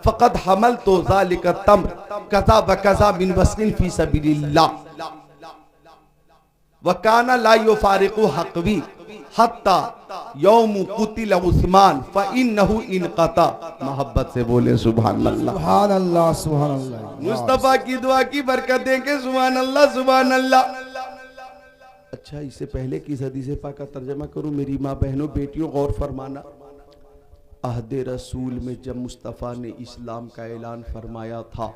फ़क़द हमलतु ज़ालिका तम्र कज़ा व कज़ा मिन वस्क़िन फ़ी सबीलिल्लाह व काना ला युफ़ारिक़ु हक़वी हत्ता यौम क़ुतिल उस्मान फ़इन्नहु इनक़ता। मोहब्बत से बोले सुभान अल्लाह। सुभान अल्लाह सुभान अल्लाह। मुस्तफा की दुआ की बरकत देंगे सुभान अल्लाह सुभान अल्लाह। अच्छा, इससे पहले की हदीस पाक का तर्जमा करूं। मेरी माँ बहनों बेटियों गौर फरमाना। अहदे रसूल में जब मुस्तफ़ा ने इस्लाम का ऐलान फरमाया था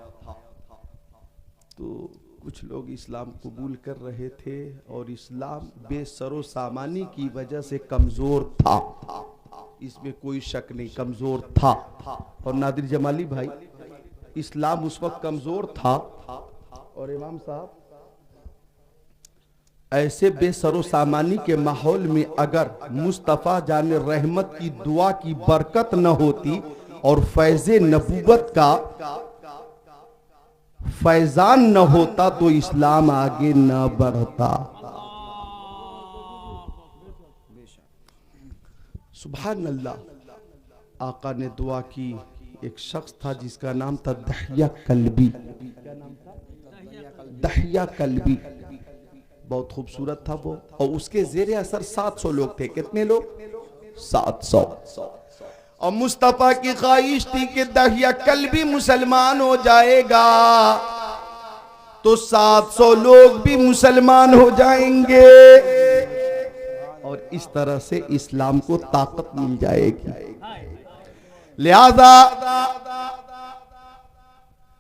तो कुछ लोग इस्लाम कबूल कर रहे थे और इस्लाम बेसरो सामानी की वजह से कमज़ोर था। इसमें कोई शक नहीं, कमज़ोर था। और नादिर जमाली भाई, इस्लाम उस वक्त कमज़ोर था और इमाम साहब ऐसे बेसरो सामानी के माहौल में अगर मुस्तफ़ा जाने रहमत की दुआ की बरकत न होती और फैज़े नबूवत का फैजान न होता तो इस्लाम आगे न बढ़ता। सुभान अल्लाह। आका ने दुआ की। एक शख्स था जिसका नाम था दहिया कल्बी। दहिया कल्बी बहुत खूबसूरत था वो, और उसके जेरे असर 700 लोग थे। कितने लोग? 700। और मुस्तफा की ख्वाहिश थी कि दहिया कल्बी मुसलमान हो जाएगा तो 700 लोग भी मुसलमान हो जाएंगे और इस तरह से इस्लाम को ताकत मिल जाएगी। लिहाजा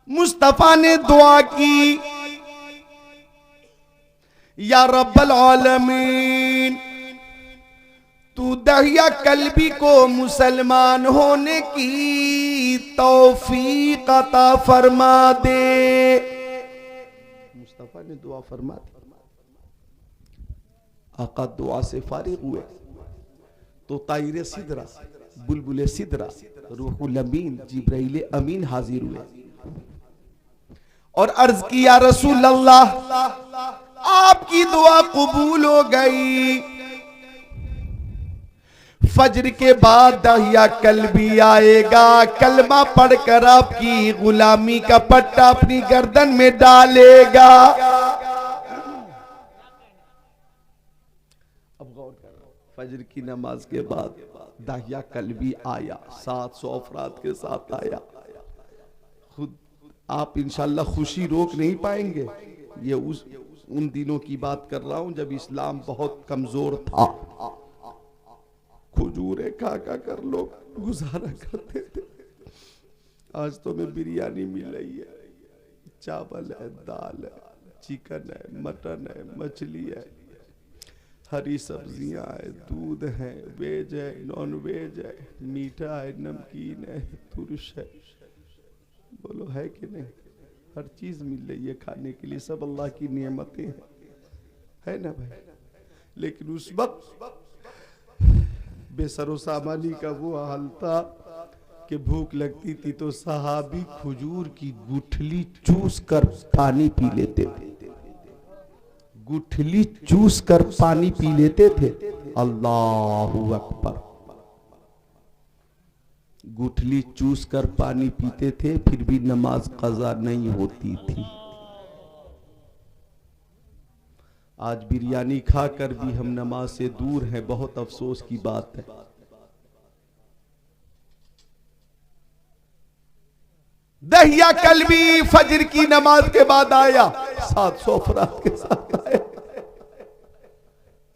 मुस्तफा ने दुआ की, या रब्बल आलमीन तू दहिया कल्बी को मुसलमान होने की तौफीक अता फरमा दे। मुस्तफा ने दुआ फरमा दी। आका दुआ से फारिग हुए तो ताइर सिदरा, बुलबुल सिदरा, रूहुल अमीन, जिब्राइल अमीन हाजिर हुए और अर्ज किया, रसूल अल्लाह आपकी दुआ कबूल हो गई। फज्र के बाद दहिया कल्बी आएगा, कलमा पढ़कर आपकी गुलामी का पट्टा अपनी गर्दन में डालेगा। अब गौर करो, फज्र की नमाज के बाद दहिया कल्बी आया, 700 अफराद के साथ आया। खुद आप इंशाल्लाह खुशी रोक नहीं पाएंगे। ये उन दिनों की बात कर रहा हूं जब इस्लाम बहुत कमजोर था। खजूरें खा कर लोग गुजारा करते थे। आज तो में बिरयानी मिल रही है, चावल है, दाल है, चिकन है, मटन है, मछली है, हरी सब्जियां है, दूध है, वेज है, नॉन वेज है, मीठा है, नमकीन है, तुरश है। बोलो है कि नहीं? हर चीज मिल रही है खाने के लिए। सब अल्लाह की नेमतें हैं, है ना भाई? लेकिन उस वक्त बेसरो सामानी का वो हाल था कि भूख लगती थी तो सहाबी खजूर की गुठली चूस कर पानी पी लेते थे। गुठली चूस कर पानी पी लेते थे। अल्लाहु अकबर। गुठली चूस कर पानी पीते थे, फिर भी नमाज कज़ा नहीं होती थी। आज बिरयानी खाकर भी हम नमाज से दूर हैं, बहुत अफसोस की बात है। दहिया कल्बी फजर की नमाज के बाद आया, 700 अफराद के साथ आया,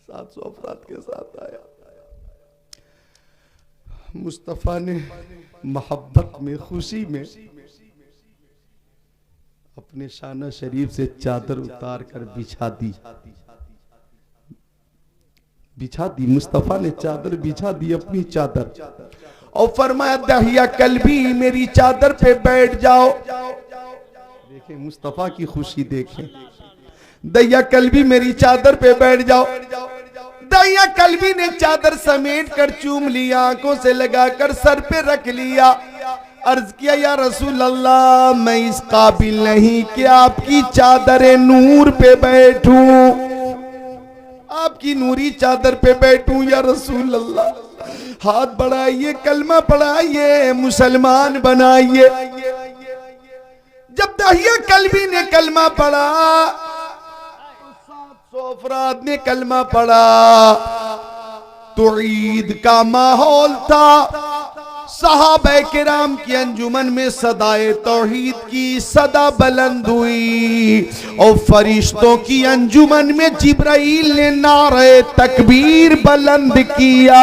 700 अफराद के साथ आया। मुस्तफा ने मोहब्बत में, खुशी में अपने शाना शरीफ से चादर उतार कर बिछा दी, बिछा दी। मुस्तफा ने चादर बिछा दी, अपनी चादर, और फरमाया दहिया कल्बी मेरी चादर पे बैठ जाओ। देखें मुस्तफा की खुशी, देखें। दहिया कल्बी मेरी चादर पे बैठ जाओ। दहिया कल्बी ने चादर समेट कर चूम लिया, आंखों से लगाकर सर पे रख लिया। अर्ज किया या रसूल अल्लाह, मैं इस काबिल नहीं कि आपकी चादर नूर पे बैठूं, आपकी नूरी चादर पे बैठूं या रसूल अल्लाह। हाथ बढ़ाइए, कलमा पढ़ाइए, मुसलमान बनाइए। जब दहिया कल्बी ने कलमा पढ़ा, 700 अफराद ने कलमा पढ़ा, तो ईद का माहौल था। सहाबा किराम की अंजुमन में सदाए तौहीद की सदा बुलंद हुई, और फरिश्तों की अंजुमन में जिब्राइल ने नारे तकबीर बुलंद किया।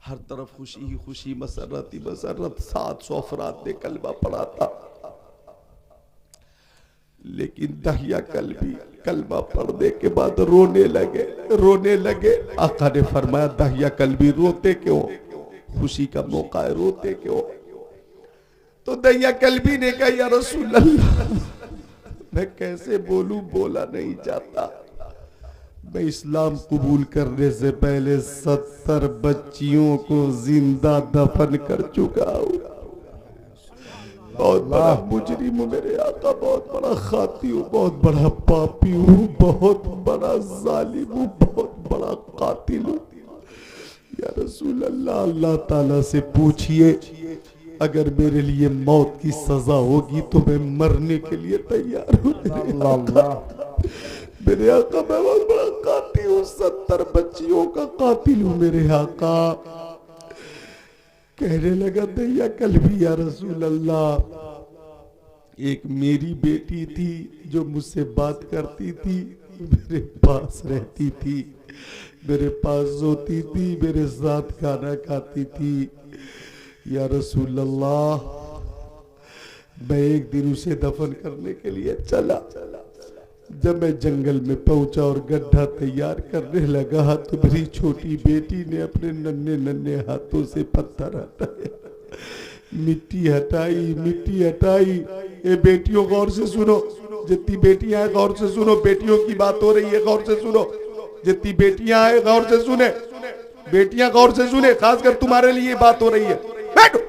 हर तरफ खुशी ही खुशी, मसरत ही मसरत। 700 अफराद ने कलमा पढ़ा था, लेकिन दहिया कल्बी कलमा पढ़ने के बाद रोने लगे, रोने लगे। आका ने फरमाया दहिया कल्बी रोते क्यों, खुशी का मौका है, रोते क्यों? तो दहिया कल्बी ने कहा या रसूल अल्लाह, मैं कैसे बोलूं, बोला नहीं जाता। मैं इस्लाम कबूल करने से पहले 70 बच्चियों को जिंदा दफन कर चुका हूं। बहुत बड़ा मुजरिम हूं मेरे आका, बहुत बड़ा खाती हूं, बहुत बड़ा पापी हूं, बहुत बड़ा जालिम हूं, बहुत बड़ा कातिल हूं। या रसूल अल्लाह, अल्लाह ताला से पूछिए अगर मेरे लिए मौत की सजा होगी तो मैं मरने के लिए तैयार हूं। मेरे आका मैं बहुत बड़ा कातिल हूं, 70 बच्चियों का कातिल हूं मेरे आका। कहने लगा दहिया कल्बी या रसूल अल्लाह, एक मेरी बेटी थी जो मुझसे बात करती थी, मेरे पास रहती थी, मेरे पास सोती थी, मेरे साथ खाना खाती थी। या रसूल अल्लाह, मैं एक दिन उसे दफन करने के लिए चला। जब मैं जंगल में पहुंचा और गड्ढा तैयार करने लगा, तो मेरी छोटी बेटी ने अपने नन्हे नन्हे हाथों से पत्थर हटाया, मिट्टी हटाई, मिट्टी हटाई। ये बेटियों गौर से सुनो, जितनी बेटियां हैं गौर से सुनो, बेटियों की बात हो रही है, गौर से सुनो। जितनी बेटियां हैं गौर से सुने, बेटियां गौर से सुने, खासकर तुम्हारे लिए बात हो रही है। बैठो।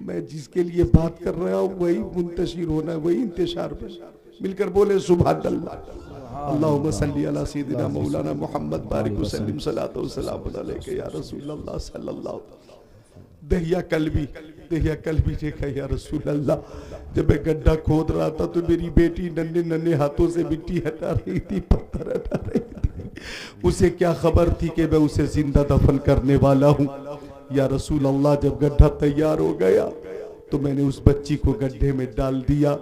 मैं जिसके लिए बात कर रहा हूं वही मुंतशिर होना है, वही इंतशार में। मिलकर बोले सुभान अल्लाह। अल्लाहुम्मा सल्ली अला सय्यिदिना मौलाना मोहम्मद बारिक वसल्लिम सल्लल्लाहु अलैहि या रसूल अल्लाह सल्लल्लाहु। दहिया कल्बी ने कहा या रसूल अल्लाह, जब मैं गड्ढा खोद रहा था तो मेरी बेटी नन्हे नन्हे हाथों से मिट्टी हटा रही थी, पत्थर हटा रही थी। उसे क्या खबर थी कि मैं उसे जिंदा दफन करने वाला हूँ। या रसूल अल्लाह, जब गड्ढा तैयार हो गया तो मैंने उस बच्ची को गड्ढे में डाल दिया।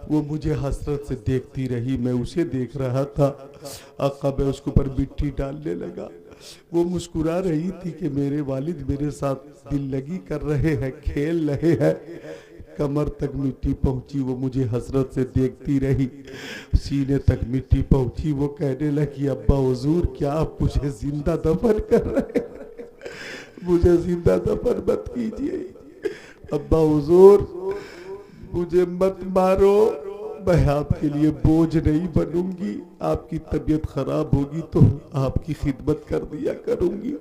वो मुझे हसरत से देखती रही, मैं उसे देख रहा था। आका मैं उसके ऊपर मिट्टी डालने लगा, वो मुस्कुरा रही थी कि मेरे वालिद मेरे साथ दिल लगी कर रहे हैं, खेल रहे हैं। कमर तक मिट्टी पहुंची, वो मुझे हसरत से देखती रही। सीने तक मिट्टी पहुंची, वो कहने लगी अब्बा हुजूर, क्या आप मुझे जिंदा दफन कर रहे हैं? मुझे जिंदा दफन मत कीजिए अब्बा हुजूर, मुझे मत मारो, मैं आपके लिए बोझ नहीं बनूंगी। आपकी तबीयत खराब होगी तो आपकी खिदमत कर दिया करूंगी,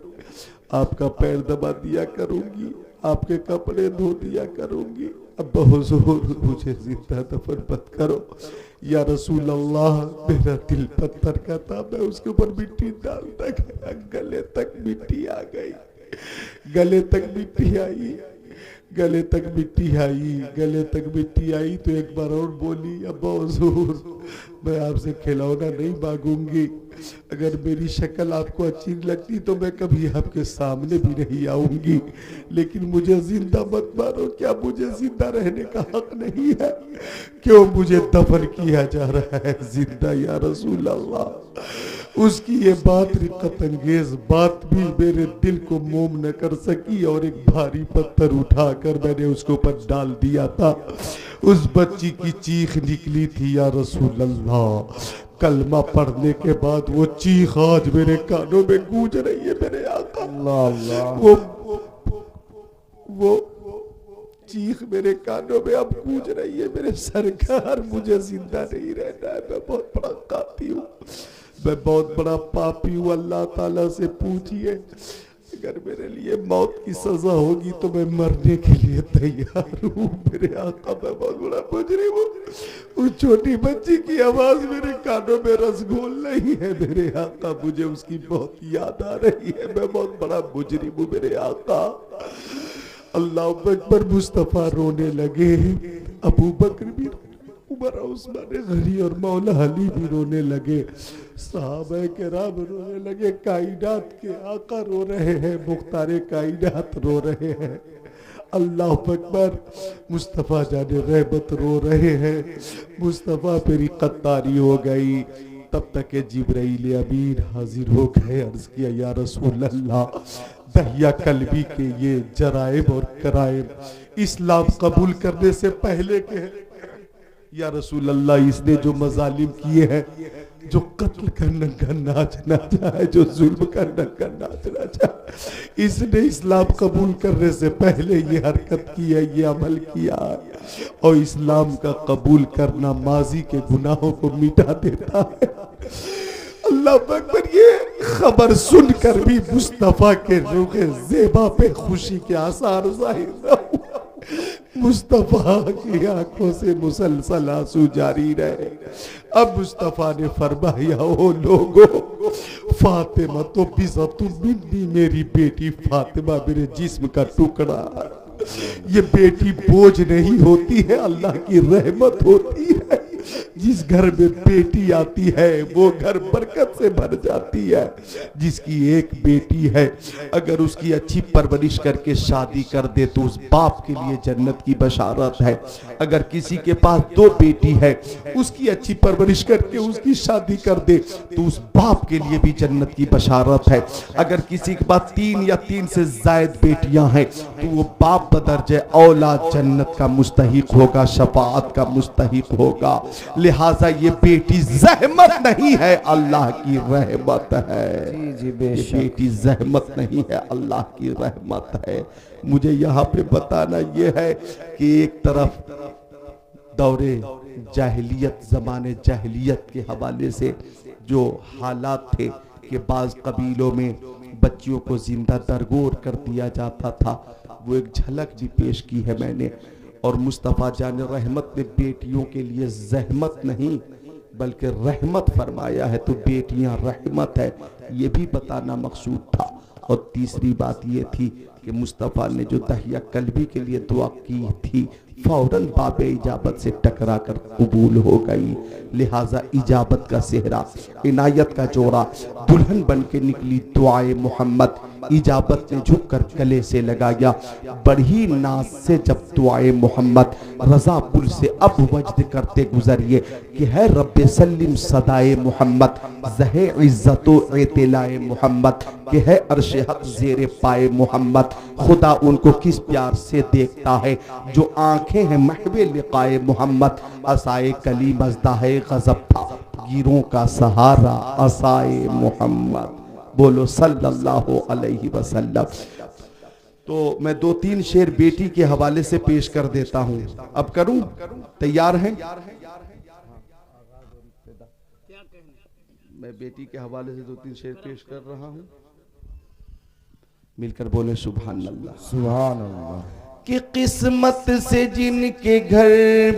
आपका पैर दबा दिया करूंगी, आपके कपड़े धो दिया करूंगी। अब्बा हुजूर, मुझे जिंदा दफन मत करो। या रसूल अल्लाह, मेरा दिल पत्थर का था, मैं उसके ऊपर मिट्टी डालता गया, गले तक मिट्टी आ गई, गले तक मिट्टी आई। गले तक मिट्टी आई, गले तक मिट्टी आई तो एक बार और बोली, अब्बा हुजूर मैं आपसे खिलौना नहीं मांगूंगी, अगर मेरी शक्ल आपको अच्छी नहीं लगती तो मैं कभी आपके सामने भी नहीं आऊंगी, लेकिन मुझे जिंदा मत मारो। क्या मुझे जिंदा रहने का हक नहीं है? क्यों मुझे दफन किया जा रहा है जिंदा या रसूल अल्लाह? उसकी ये बात रिक्कत अंगेज बात भी मेरे दिल को मोम न कर सकी और एक भारी पत्थर उठाकर मैंने उसके ऊपर डाल दिया था। उस बच्ची की चीख निकली थी या रसूल अल्लाह। कलमा पढ़ने के बाद वो चीख आज मेरे कानों में गूंज रही है मेरे आका। वो चीख मेरे कानों में अब गूंज रही है मेरे सरकार। मुझे जिंदा नहीं रहना है, मैं बहुत बड़ा काती हूँ, मैं बहुत बड़ा पापी हूँ। अल्लाह ताला से पूछिए अगर मेरे लिए मौत की सजा होगी तो मैं मरने के लिए तैयार हूँ मेरे आका। मैं बहुत बड़ा मुजरिम हूँ। उस छोटी बच्ची की आवाज मेरे कानों में रसगोल नहीं है मेरे आका, मुझे उसकी बहुत याद आ रही है। मैं बहुत बड़ा मुजरिम हूँ मेरे आका। अल्लाह अकबर। मुस्तफा रोने लगे, अबू बकर भी, उमर उस्मान गनी और मौला अली भी रोने लगे, सहाबा किराम रोने लगे, कायनात के आका रो रहे हैं, मुख्तारे कायनात रो रहे हैं। अल्लाह अकबर। मुस्तफ़ा जाने रहमत रो रहे हैं। मुस्तफ़ा मेरी कत्तारी हो गई। तब तक के जिब्राइल अमीन हाजिर हो गए। अर्ज किया या रसूल अल्लाह, दहिया कल्बी के ये जराइम और कराइम इस्लाम कबूल करने से पहले के हैं। या रसूल अल्लाह, इसने जो मजालिम किए हैं, जो कत्ल करने का नाचना चाहे, जो जुल्म करने का नाचना चाहे, इसने इस्लाम कबूल करने से पहले ये हरकत की है, ये अमल किया है। और इस्लाम का कबूल करना माजी के गुनाहों को मिटा देता है। अल्लाह अकबर। ये खबर सुनकर भी मुस्तफ़ा के रूखे ज़ेबा पे खुशी के आसार जाहिर न हुआ। मुस्तफ़ा की आंखों से मुसलसल आंसू जारी रहे। अब मुस्तफ़ा ने फरमाया, ओ लोगो, फातिमा तो बिज़तु मिन्नी, मेरी बेटी फातिमा मेरे जिस्म का टुकड़ा। ये बेटी बोझ नहीं होती है, अल्लाह की रहमत होती है। जिस घर में बेटी आती है वो घर बरकत से भर जाती है। जिसकी एक बेटी है, अगर उसकी अच्छी परवरिश करके शादी कर दे तो उस बाप के लिए जन्नत की बशारत है। अगर किसी के पास 2 बेटी है, उसकी अच्छी परवरिश करके उसकी शादी कर दे तो उस बाप के लिए भी जन्नत की बशारत है। अगर किसी के पास 3 या 3 से ज्यादा बेटियां हैं तो वो बाप बदर्जे औलाद जन्नत का मुस्तहिक होगा, शफाअत का मुस्तहिक होगा। लिहाजा ये बेटी जहमत नहीं है, अल्लाह की रहमत है। जी ये बेशक। बेटी जहमत नहीं है, अल्लाह की रहमत है। मुझे यहाँ पे बताना ये है कि एक तरफ दौरे जाहिलियत, जमाने जाहिलियत के हवाले से जो हालात थे कि बाज़ कबीलों में बच्चियों को जिंदा दरगोर कर दिया जाता था, वो एक झलक भी पेश की है मैंने। और मुस्तफ़ा जान रहमत ने बेटियों के लिए जहमत नहीं बल्कि रहमत फरमाया है, तो बेटियां रहमत है, ये भी बताना मकसूद था। और तीसरी बात ये थी कि मुस्तफ़ा ने जो दहिया कल्बी के लिए दुआ की थी फौरन बाबे इजाबत से टकरा कर कबूल हो गई। लिहाजा इजाबत का सेहरा, इनायत का जोड़ा दुल्हन बन के निकली दुआए मोहम्मद। इजाबत ने झुककर गले से लगाया, बड़ी नाज से जब दुआए मोहम्मद रजा पुल से अब वजद करते गुजरिए कि है रब्बे सल्लिम सदाए मोहम्मद, ज़हे इज्जतो एतलाए मोहम्मद, कि है अर्शे हक ज़ेरे पाए मोहम्मद। खुदा उनको किस प्यार से देखता है जो आंखें हैं महवे लिकाए मोहम्मद। असाए कली मजदा है गजब था, गिरों का सहारा असाए मोहम्मद। बोलो सल्लल्लाहु अलैहि वसल्लम। तो मैं 2-3 शेर बेटी के हवाले से पेश कर देता हूं। अब करूं? तैयार हैं? मैं बेटी के हवाले से 2-3 शेर पेश कर रहा हूं। मिलकर बोले सुभान अल्लाह। सुभान अल्लाह। कि किस्मत से जिनके घर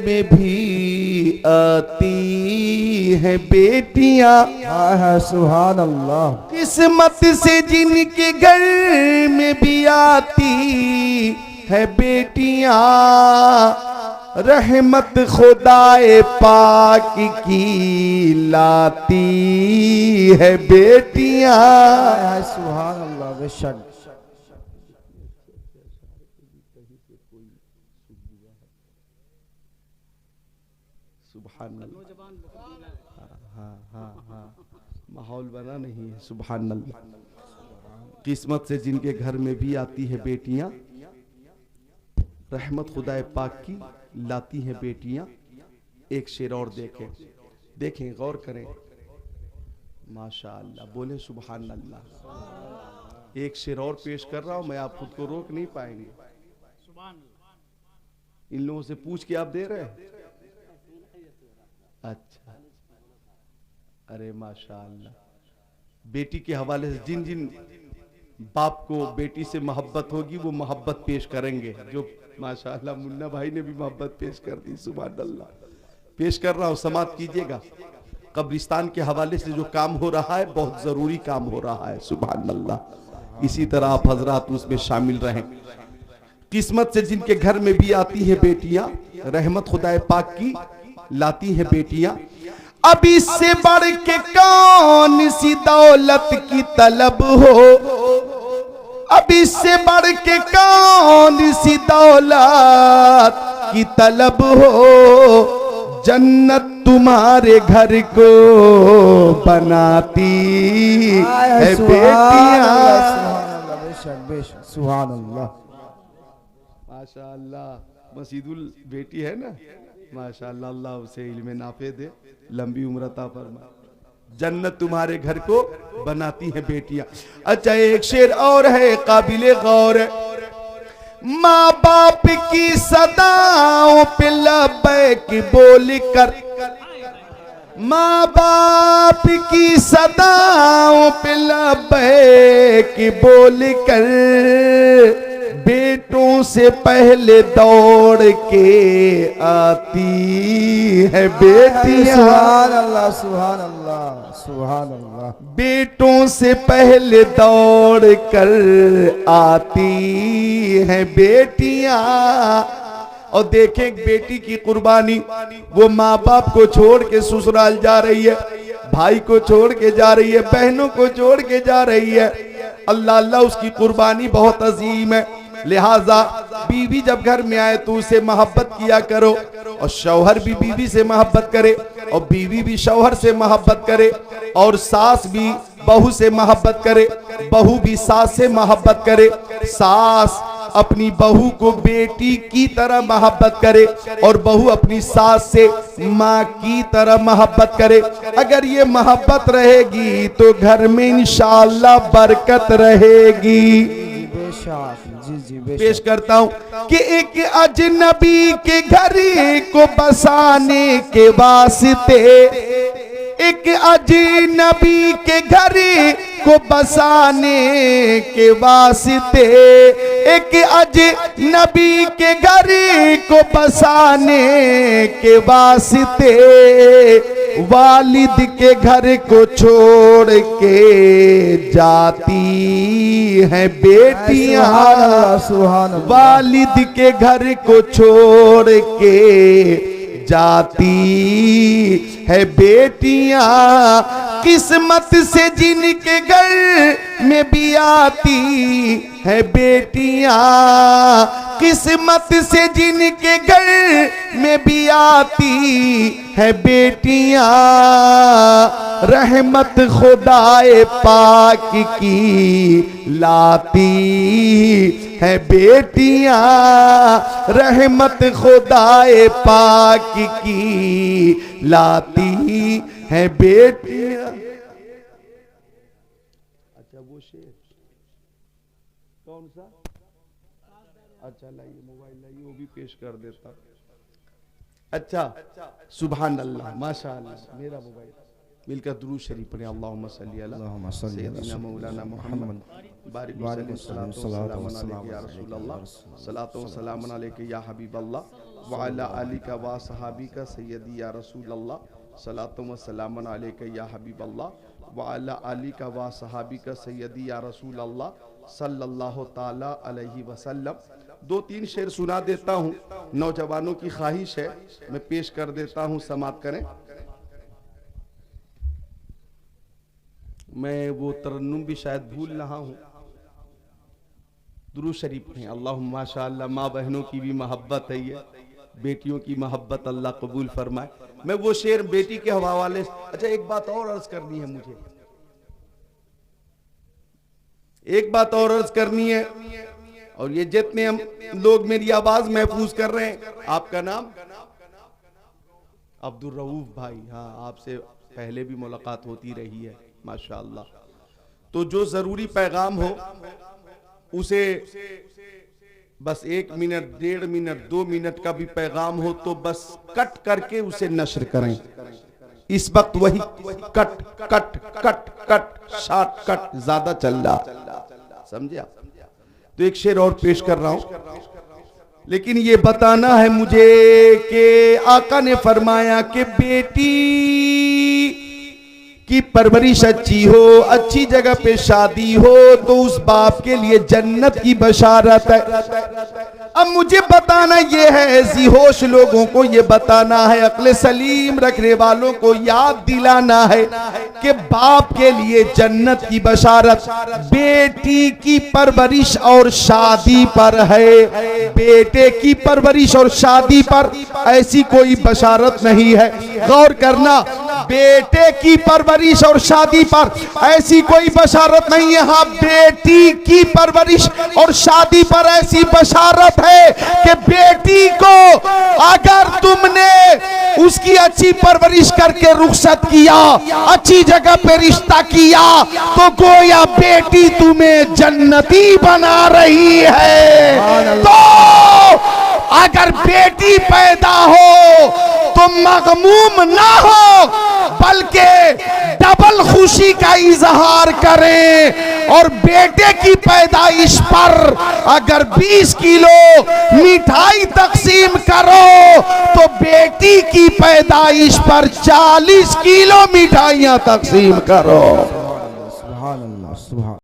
में भी आती है बेटियां, सुभान अल्लाह। किस्मत से जिनके घर में भी आती है बेटियां, रहमत खुदाए पाक की लाती है बेटियां। सुभान अल्लाह। बेशक सुभान अल्लाह। हाँ, माहौल बना नहीं है। सुभान अल्लाह। किस्मत से जिनके घर में भी आती है बेटियां, रहमत खुदाए पाक की लाती हैं बेटियां। एक शेर और देखें गौर करें। माशाअल्लाह, बोले सुभान अल्लाह। एक शेर और पेश कर रहा हूं मैं, आप खुद को रोक नहीं पाएंगे। इन लोगों से पूछ के आप दे रहे हैं? अच्छा, अरे माशाअल्लाह। बेटी के हवाले से जिन जिन बाप को बेटी से मोहब्बत होगी वो मोहब्बत पेश करेंगे। जो माशाअल्लाह मुन्ना भाई ने भी मोहब्बत पेश कर दी। सुभान अल्लाह। पेश कर रहा हूं, समाप्त कीजिएगा। कब्रिस्तान के हवाले से जो काम हो रहा है बहुत जरूरी काम हो रहा है। सुभान अल्लाह। इसी तरह आप हजरात उसमें शामिल रहें। किस्मत से जिनके घर में भी आती है बेटियां, रहमत खुदाए पाक की लाती है बेटियां। अब इससे बढ़ के कौन सी दौलत की तलब हो, अब इससे बढ़ के कौन सी दौलत की तलब हो, जन्नत तुम्हारे घर को बनाती है बेटियां। बेशक बेशक। सुभान अल्लाह। माशाअल्लाह। मसीदुल बेटी है ना, माशाअल्लाह। अल्लाह उसे इल्म नाफे दे, लंबी उम्र अता फरमा। जन्नत तुम्हारे घर को बनाती है बेटियां। अच्छा, एक शेर और है काबिले गौर है। माँ बाप की सदाओं पे लब्बैक बोल कर, माँ बाप की सदाओं पे लब्बैक बोल कर, बेटों से पहले दौड़ के आती है बेटियां। सुभान अल्लाह। सुभान अल्लाह। सुभान अल्लाह। बेटों से पहले दौड़ कर आती है बेटियां। और देखें एक बेटी की कुर्बानी, वो माँ बाप को छोड़ के ससुराल जा रही है, भाई को छोड़ के जा रही है, बहनों को छोड़ के जा रही है। अल्लाह अल्लाह, उसकी कुर्बानी बहुत अजीम है। लिहाजा बीवी जब घर में आए तो उसे मोहब्बत किया करो, और शौहर भी बीवी से मोहब्बत करे, और बीवी भी शौहर से मोहब्बत करे, और सास भी बहू से मोहब्बत करे, बहू भी सास से मोहब्बत करे। सास अपनी बहू को बेटी की तरह मोहब्बत करे, और बहू अपनी सास से माँ की तरह मोहब्बत करे। अगर ये मोहब्बत रहेगी तो घर में इंशाअल्लाह बरकत रहेगी। बेशक। जी जी बेशक। पेश करता हूं कि एक अजनबी के घर को बसाने के वास्ते, एक अजनबी के घर को बसाने के वास्ते, एक अजनबी के घर को बसाने के वास्ते, वालिद के घर को छोड़ के जाती हैं बेटियां। सुभान अल्लाह। वालिद के घर को छोड़ के जाती है बेटियां। किस्मत से जिनके घर में भी आती है बेटियां, किस्मत से जिनके घर में भी आती है बेटियां, रहमत खुदाए पाक की लाती है बेटियां, रहमत खुदाए पाक की लाती है बेटियां। अच्छा, वो शेर कौन सा? अच्छा लाइए, मोबाइल लाइए, वो भी पेश कर देता। अच्छा, सुभान अल्लाह, माशाअल्लाह। मेरा मोबाइल मिलकर दुरूद शरीफ पढ़े। अल्लाहुम्मा सल्ली अला सय्यिदिना मौलाना मुहम्मद बारिक वसल्लम सल्लल्लाहु अलैहि या रसूल अल्लाह, सलातो व सलाम अलैका या हबीब अल्लाह, व अला आलिका व सहाबिका सय्यदी या रसूल अल्लाह, सलातो व सलाम अलैका या हबीब अल्लाह, व अला आलिका व सहाबिका सय्यदी या रसूल अल्लाह, सल्लल्लाहु ताला अलैहि वसल्लम। 2-3 शेर सुना देता हूँ, नौजवानों की ख्वाहिश है, मैं पेश कर देता हूँ, समाप्त करें। मैं वो तरन्नुम भी शायद भूल रहा हूँ। दुरूद शरीफ में अल्लाहुम्मा माशाअल्लाह, माँ बहनों की भी मोहब्बत है, ये बेटियों की मोहब्बत अल्लाह कबूल फरमाए। मैं वो शेर बेटी के हवाले से, अच्छा एक बात और अर्ज करनी है मुझे, एक बात और अर्ज करनी है, और ये जितने हम लोग मेरी आवाज महफूज कर रहे हैं, आपका नाम अब्दुल रऊफ भाई, हाँ आपसे पहले भी मुलाकात होती रही है माशाअल्लाह। तो जो जरूरी पैगाम हो उसे बस 1 मिनट, 1.5 मिनट, 2 मिनट का भी पैगाम हो तो बस कट करके उसे नश्र करें। इस वक्त वही cut cut cut cut short cut ज्यादा चल रहा, समझे आप? तो एक शेर और पेश कर रहा हूं, लेकिन ये बताना है मुझे कि आका ने फरमाया कि बेटी की परवरिश अच्छी हो, अच्छी जगह पे शादी हो तो उस बाप के लिए जन्नत की बशारत है। अब मुझे बताना ये है, ऐसी होश लोगों को ये बताना है, अक्ल सलीम रखने वालों को याद दिलाना है कि बाप के लिए जन्नत की बशारत बेटी की परवरिश और शादी पर है। बेटे की परवरिश और शादी पर ऐसी कोई बशारत नहीं है। गौर करना, बेटे की परवरिश और शादी पर ऐसी कोई बशारत नहीं है। हाँ, बेटी की परवरिश और शादी पर ऐसी बशारत है कि बेटी को अगर तुमने उसकी अच्छी परवरिश करके रुखसत किया, अच्छी जगह पे रिश्ता किया, तो गोया बेटी तुम्हें जन्नती बना रही है। तो अगर बेटी पैदा हो तो मगमूम ना हो, बल्कि डबल खुशी का इजहार करें। और बेटे की पैदाइश पर अगर 20 किलो मिठाई तकसीम करो तो बेटी की पैदाइश पर 40 किलो मिठाइयां तकसीम करो। सुभान अल्लाह, सुभान।